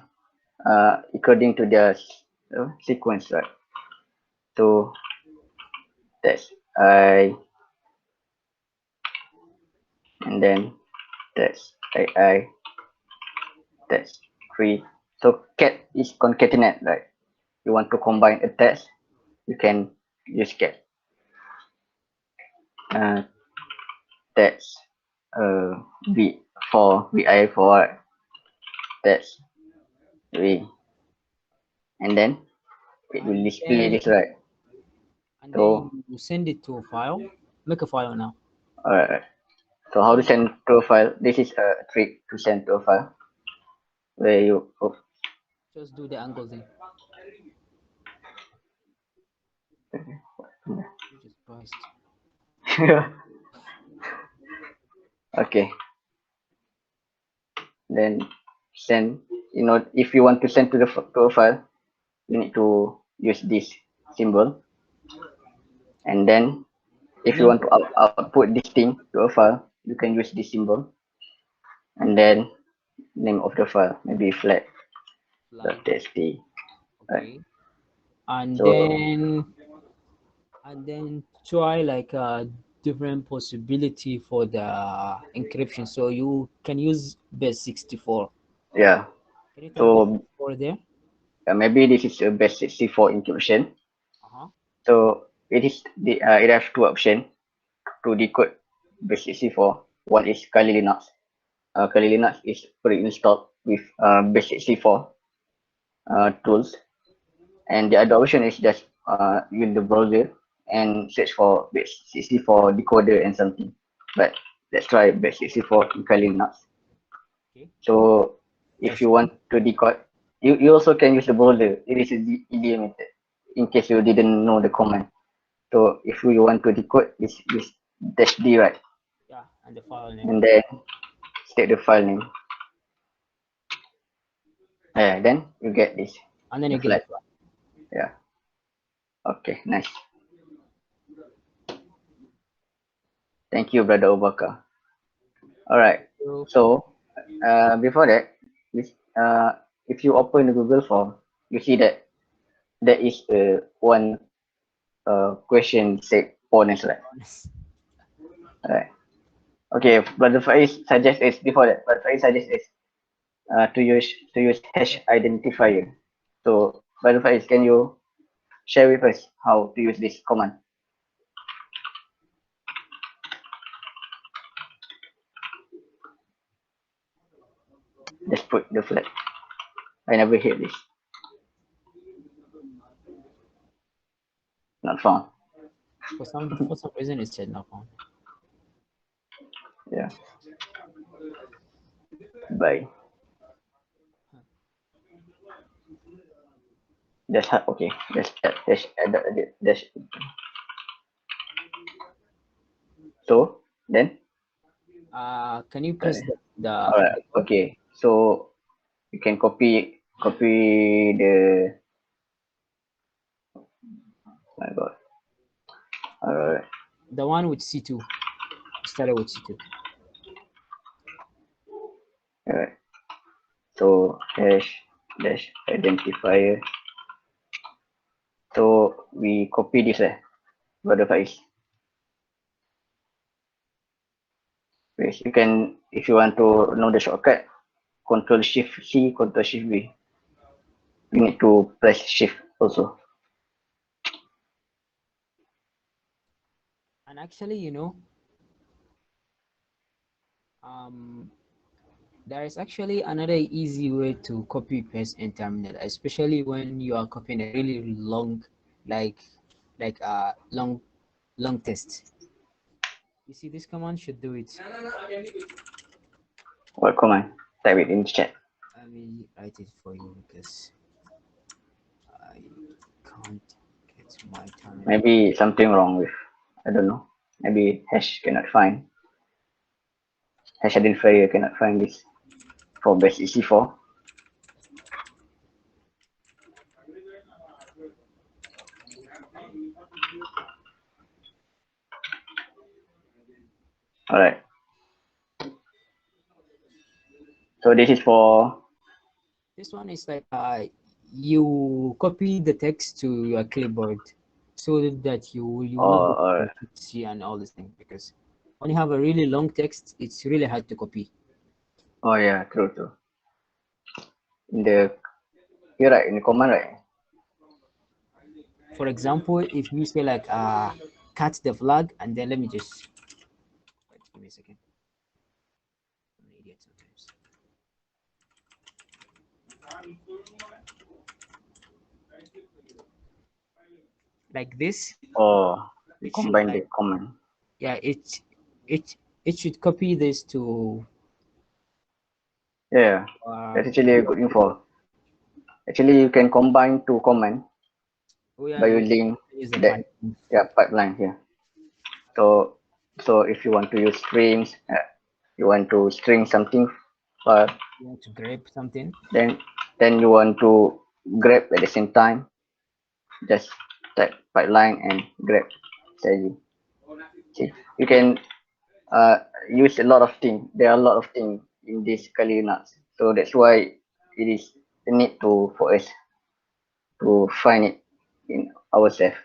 according to their sequence, right? So that's I, and then that's I, that's 3. So cat is concatenate, right? You want to combine a text, you can use cat. Uh, that's V for VI for that's V, and then it will and display then this, right? and then So you send it to a file. Make a file now. alright. So how to send to a file? This is a trick to send to a file where you Just do the angle thing. Jesus Christ. okay. Then send. If you want to send to the to a file, you need to use this symbol, and then And if you then want to output this thing to a file, you can use this symbol, and then name of the file maybe flag. flat.txt, right? Okay. And So then try like a different possibility for the encryption. So you can use base 64. yeah, Can you type base so 64 there? maybe this is a best 64 encryption. Uh-huh. So it has two options to decode base 64. One is Kali Linux. Kali Linux is pre-installed with base 64 tools, and the other option is just use the browser and search for base 64 decoder and something. But let's try base 64 in Kali Linux. Okay. So if That's you want to decode, you also can use the browser. It is a EDA method in case you didn't know the command. So if you want to decode, use dash D, right? yeah, and the file name. And then state the file name. Then you get this, And then the you get the flag. file. Yeah. Okay, nice. Thank you, brother Obaka. All right. So So before that, this, if you open the Google form, you see that there is one question said honest, right? Right. Okay, brother Faiz suggests is before that. Brother Faiz suggests is to use hash identifier. So brother Faiz, can you share with us how to use this command? Just put the flag. I never heard this. Not found. for some reason it said not found. Yeah. Bye. Dash okay. Dash. So then Can you press the alright, okay. So you can copy the my god. Alright. the one with C2? Started with C2. Alright. So hash dash identifier. So we copy this brother Faiz. Yes, you can if you want to know the shortcut, Control Shift C, Control Shift V. You need to press Shift also. And actually, you know, there is actually another easy way to copy paste in terminal, especially when you are copying a really long, like long text. You see, this command should do it. What command? Type it in the chat. Let me write it for you because I can't get my terminal. Maybe something wrong with, I don't know. Maybe hash cannot find. Hash identifier cannot find this for base EC4. Alright. So this is for This one is like you copy the text to your clipboard so that you will not alright. see and all this thing, because when you have a really long text, it's really hard to copy. Oh yeah, true. In the here right, in the command right. For example, if you say like cut the flag, and then let me just wait, give me a second. I'm an idiot sometimes. Like this. Oh, you It should, combine like, the command. yeah, it should copy this to Yeah, that's actually a good info. Actually, you can combine two command oh yeah, by you using use the that pipeline here. So if you want to use strings, you want to string something, you want to grab something. then you want to grab at the same time, just type pipeline and grab. See, you can use a lot of things. There are a lot of things in this Kali Linux, so that's why it is a need to for us to find it in ourselves.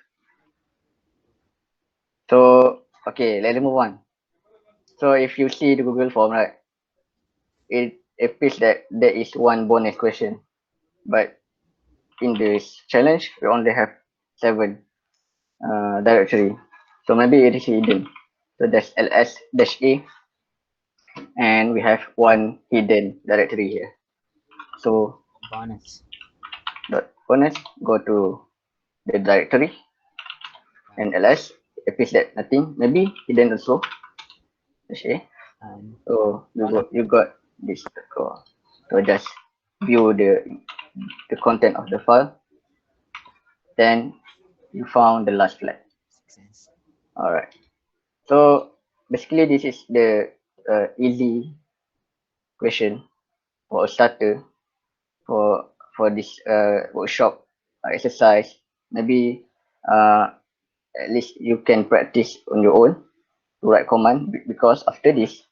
So okay, let's move on. So if you see the Google form, right, it appears that there is one bonus question, but in this challenge we only have 7 directory. So maybe it is hidden. So that's ls dash a, and we have one hidden directory here. So Bonus. dot bonus, go to the directory, and ls appears that nothing, maybe hidden also dash a. So you got this. So just view the content of the file, then you found the last flag. All right. So basically, this is the easy question for a starter for this workshop exercise. Maybe at least you can practice on your own to write command, because after this,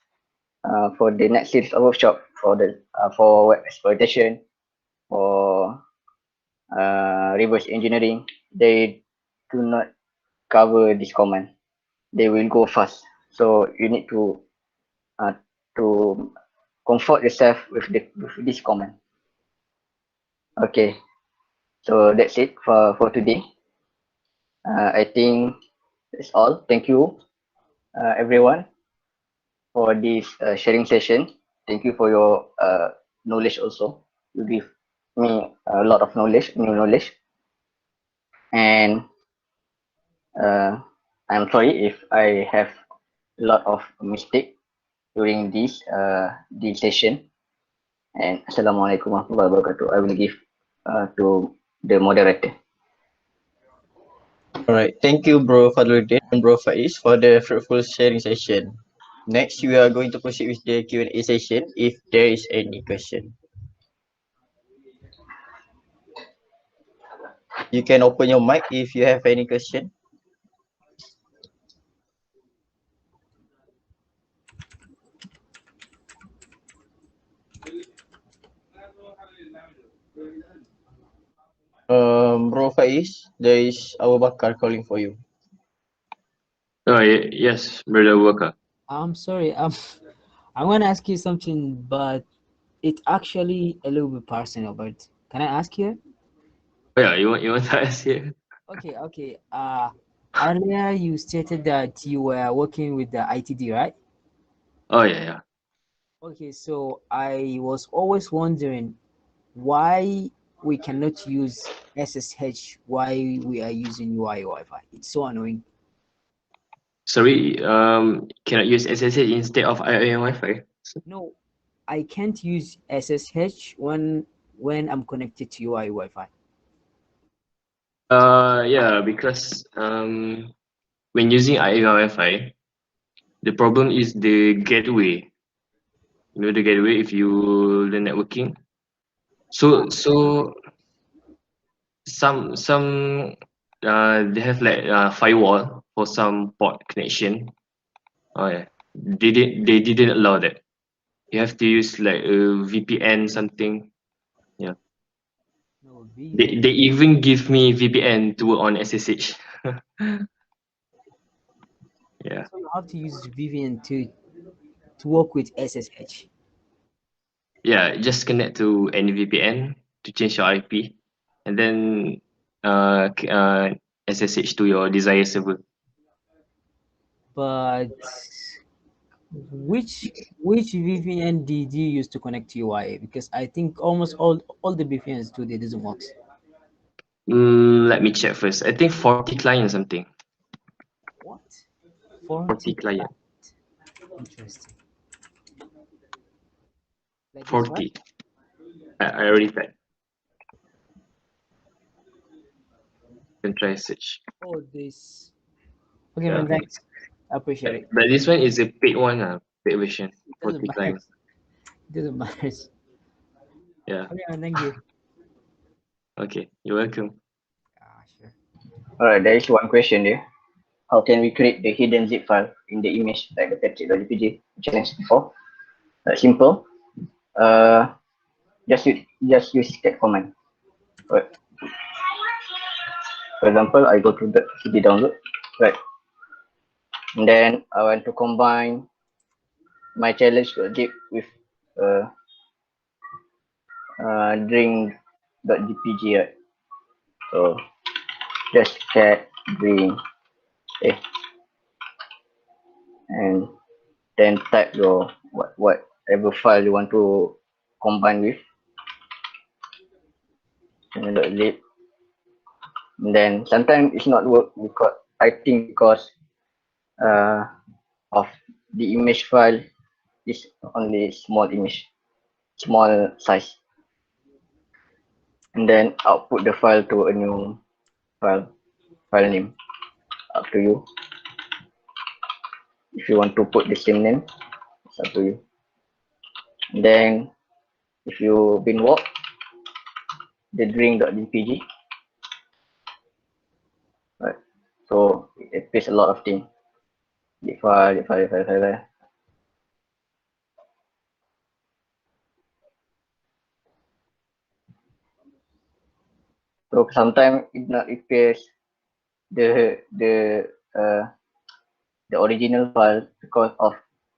for the next series of workshop for the for web exploitation or reverse engineering, they do not cover this command. They will go fast. So you need uh, to comfort yourself with this command. Okay, so that's it for today. I think that's all. Thank you, everyone, for this sharing session. Thank you for your knowledge also. You give me a lot of knowledge, new knowledge, and I'm sorry if I have a lot of mistake during this session. And Assalamualaikum warahmatullahi wabarakatuh. I will give to the moderator. Alright, thank you, Bro Fadluddin and Bro Faiz, for the fruitful sharing session. Next, we are going to proceed with the Q&A session if there is any question. You can open your mic if you have any question. Bro Faiz, there is Abu Bakar calling for you. Oh, yes, Brother Walker. I'm sorry. I want to ask you something, but it's actually a little bit personal. But can I ask you? Oh, yeah, you want to ask here? Okay, okay. Earlier you stated that you were working with the ITD, right? Oh, yeah. Okay, so I was always wondering why we cannot use SSH while we are using UI Wi-Fi. It's so annoying. Sorry, cannot use SSH instead of IIM Wi-Fi? No, I can't use SSH when I'm connected to UI Wi-Fi. Yeah, because when using IIM Wi-Fi, the problem is the gateway. You know the gateway if you learn networking. So some they have like firewall for some port connection. Oh yeah, they didn't allow that. You have to use like a VPN something. Yeah, No, they VPN. even give me VPN to work on SSH. Yeah, So you have to use VPN to work with SSH. yeah. Just connect to any VPN to change your IP, and then SSH to your desired server. But which VPN did you use to connect to UI? Because I think almost all the VPNs do they doesn't work. Let me check first. I think 40 client something. What? 40 40 client. Interesting. Like this, right? 40. I already typed. Can try search. Oh, this. Okay, Yeah. man, thanks. I appreciate it. But this one is a paid one, paid version. It doesn't 40 matter. clients. It doesn't matter. Yeah. Okay, man, thank you. Okay. You're welcome. Sure. Alright, there is one question there. How can we create the hidden zip file in the image like the patrick.jpg challenge before? Simple. Just use cat command. Right. For example, I go to the CD download, right? And then I want to combine my challenge.zip with uh, drink.jpg, right? So just cat drink, and then type your whatever file you want to combine with, channel.zip. And then sometimes it's not work because I think because uh, of the image file is only small image, small size, and then output the file to a new file name. Up to you. If you want to put the same name, it's up to you. And then if you been walk the drink.jpg, right? So it pays a lot of things. The file. So sometimes it not appears the uh, the original file because of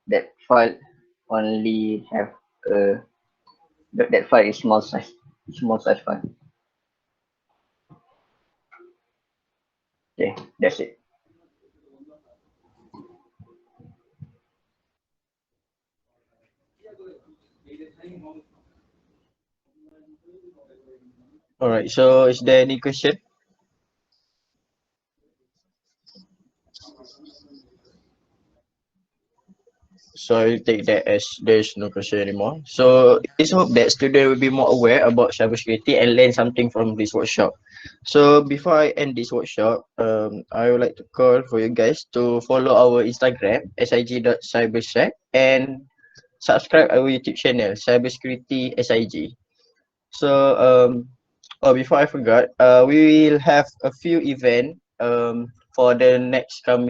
that file only have that file is small size file. Okay, that's it. Alright, so is there any question? So I will take that as there's no question anymore. So it's hope that students will be more aware about cybersecurity and learn something from this workshop. So before I end this workshop, I would like to call for you guys to follow our Instagram sig.cybersec and subscribe our YouTube channel Cybersecurity SIG. So before I forgot, we will have a few event for the next coming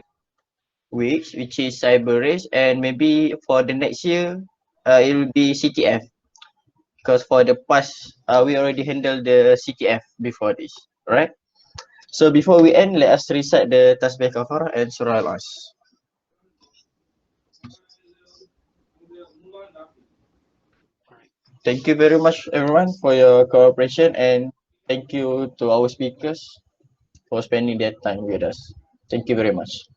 weeks, which is Cyber Race, and maybe for the next year, it will be CTF, because for the past, we already handled the CTF before this, right? So before we end, let us recite the Tasbih Kafar and Surah Al-As. Thank you very much, everyone, for your cooperation, and thank you to our speakers for spending their time with us. Thank you very much.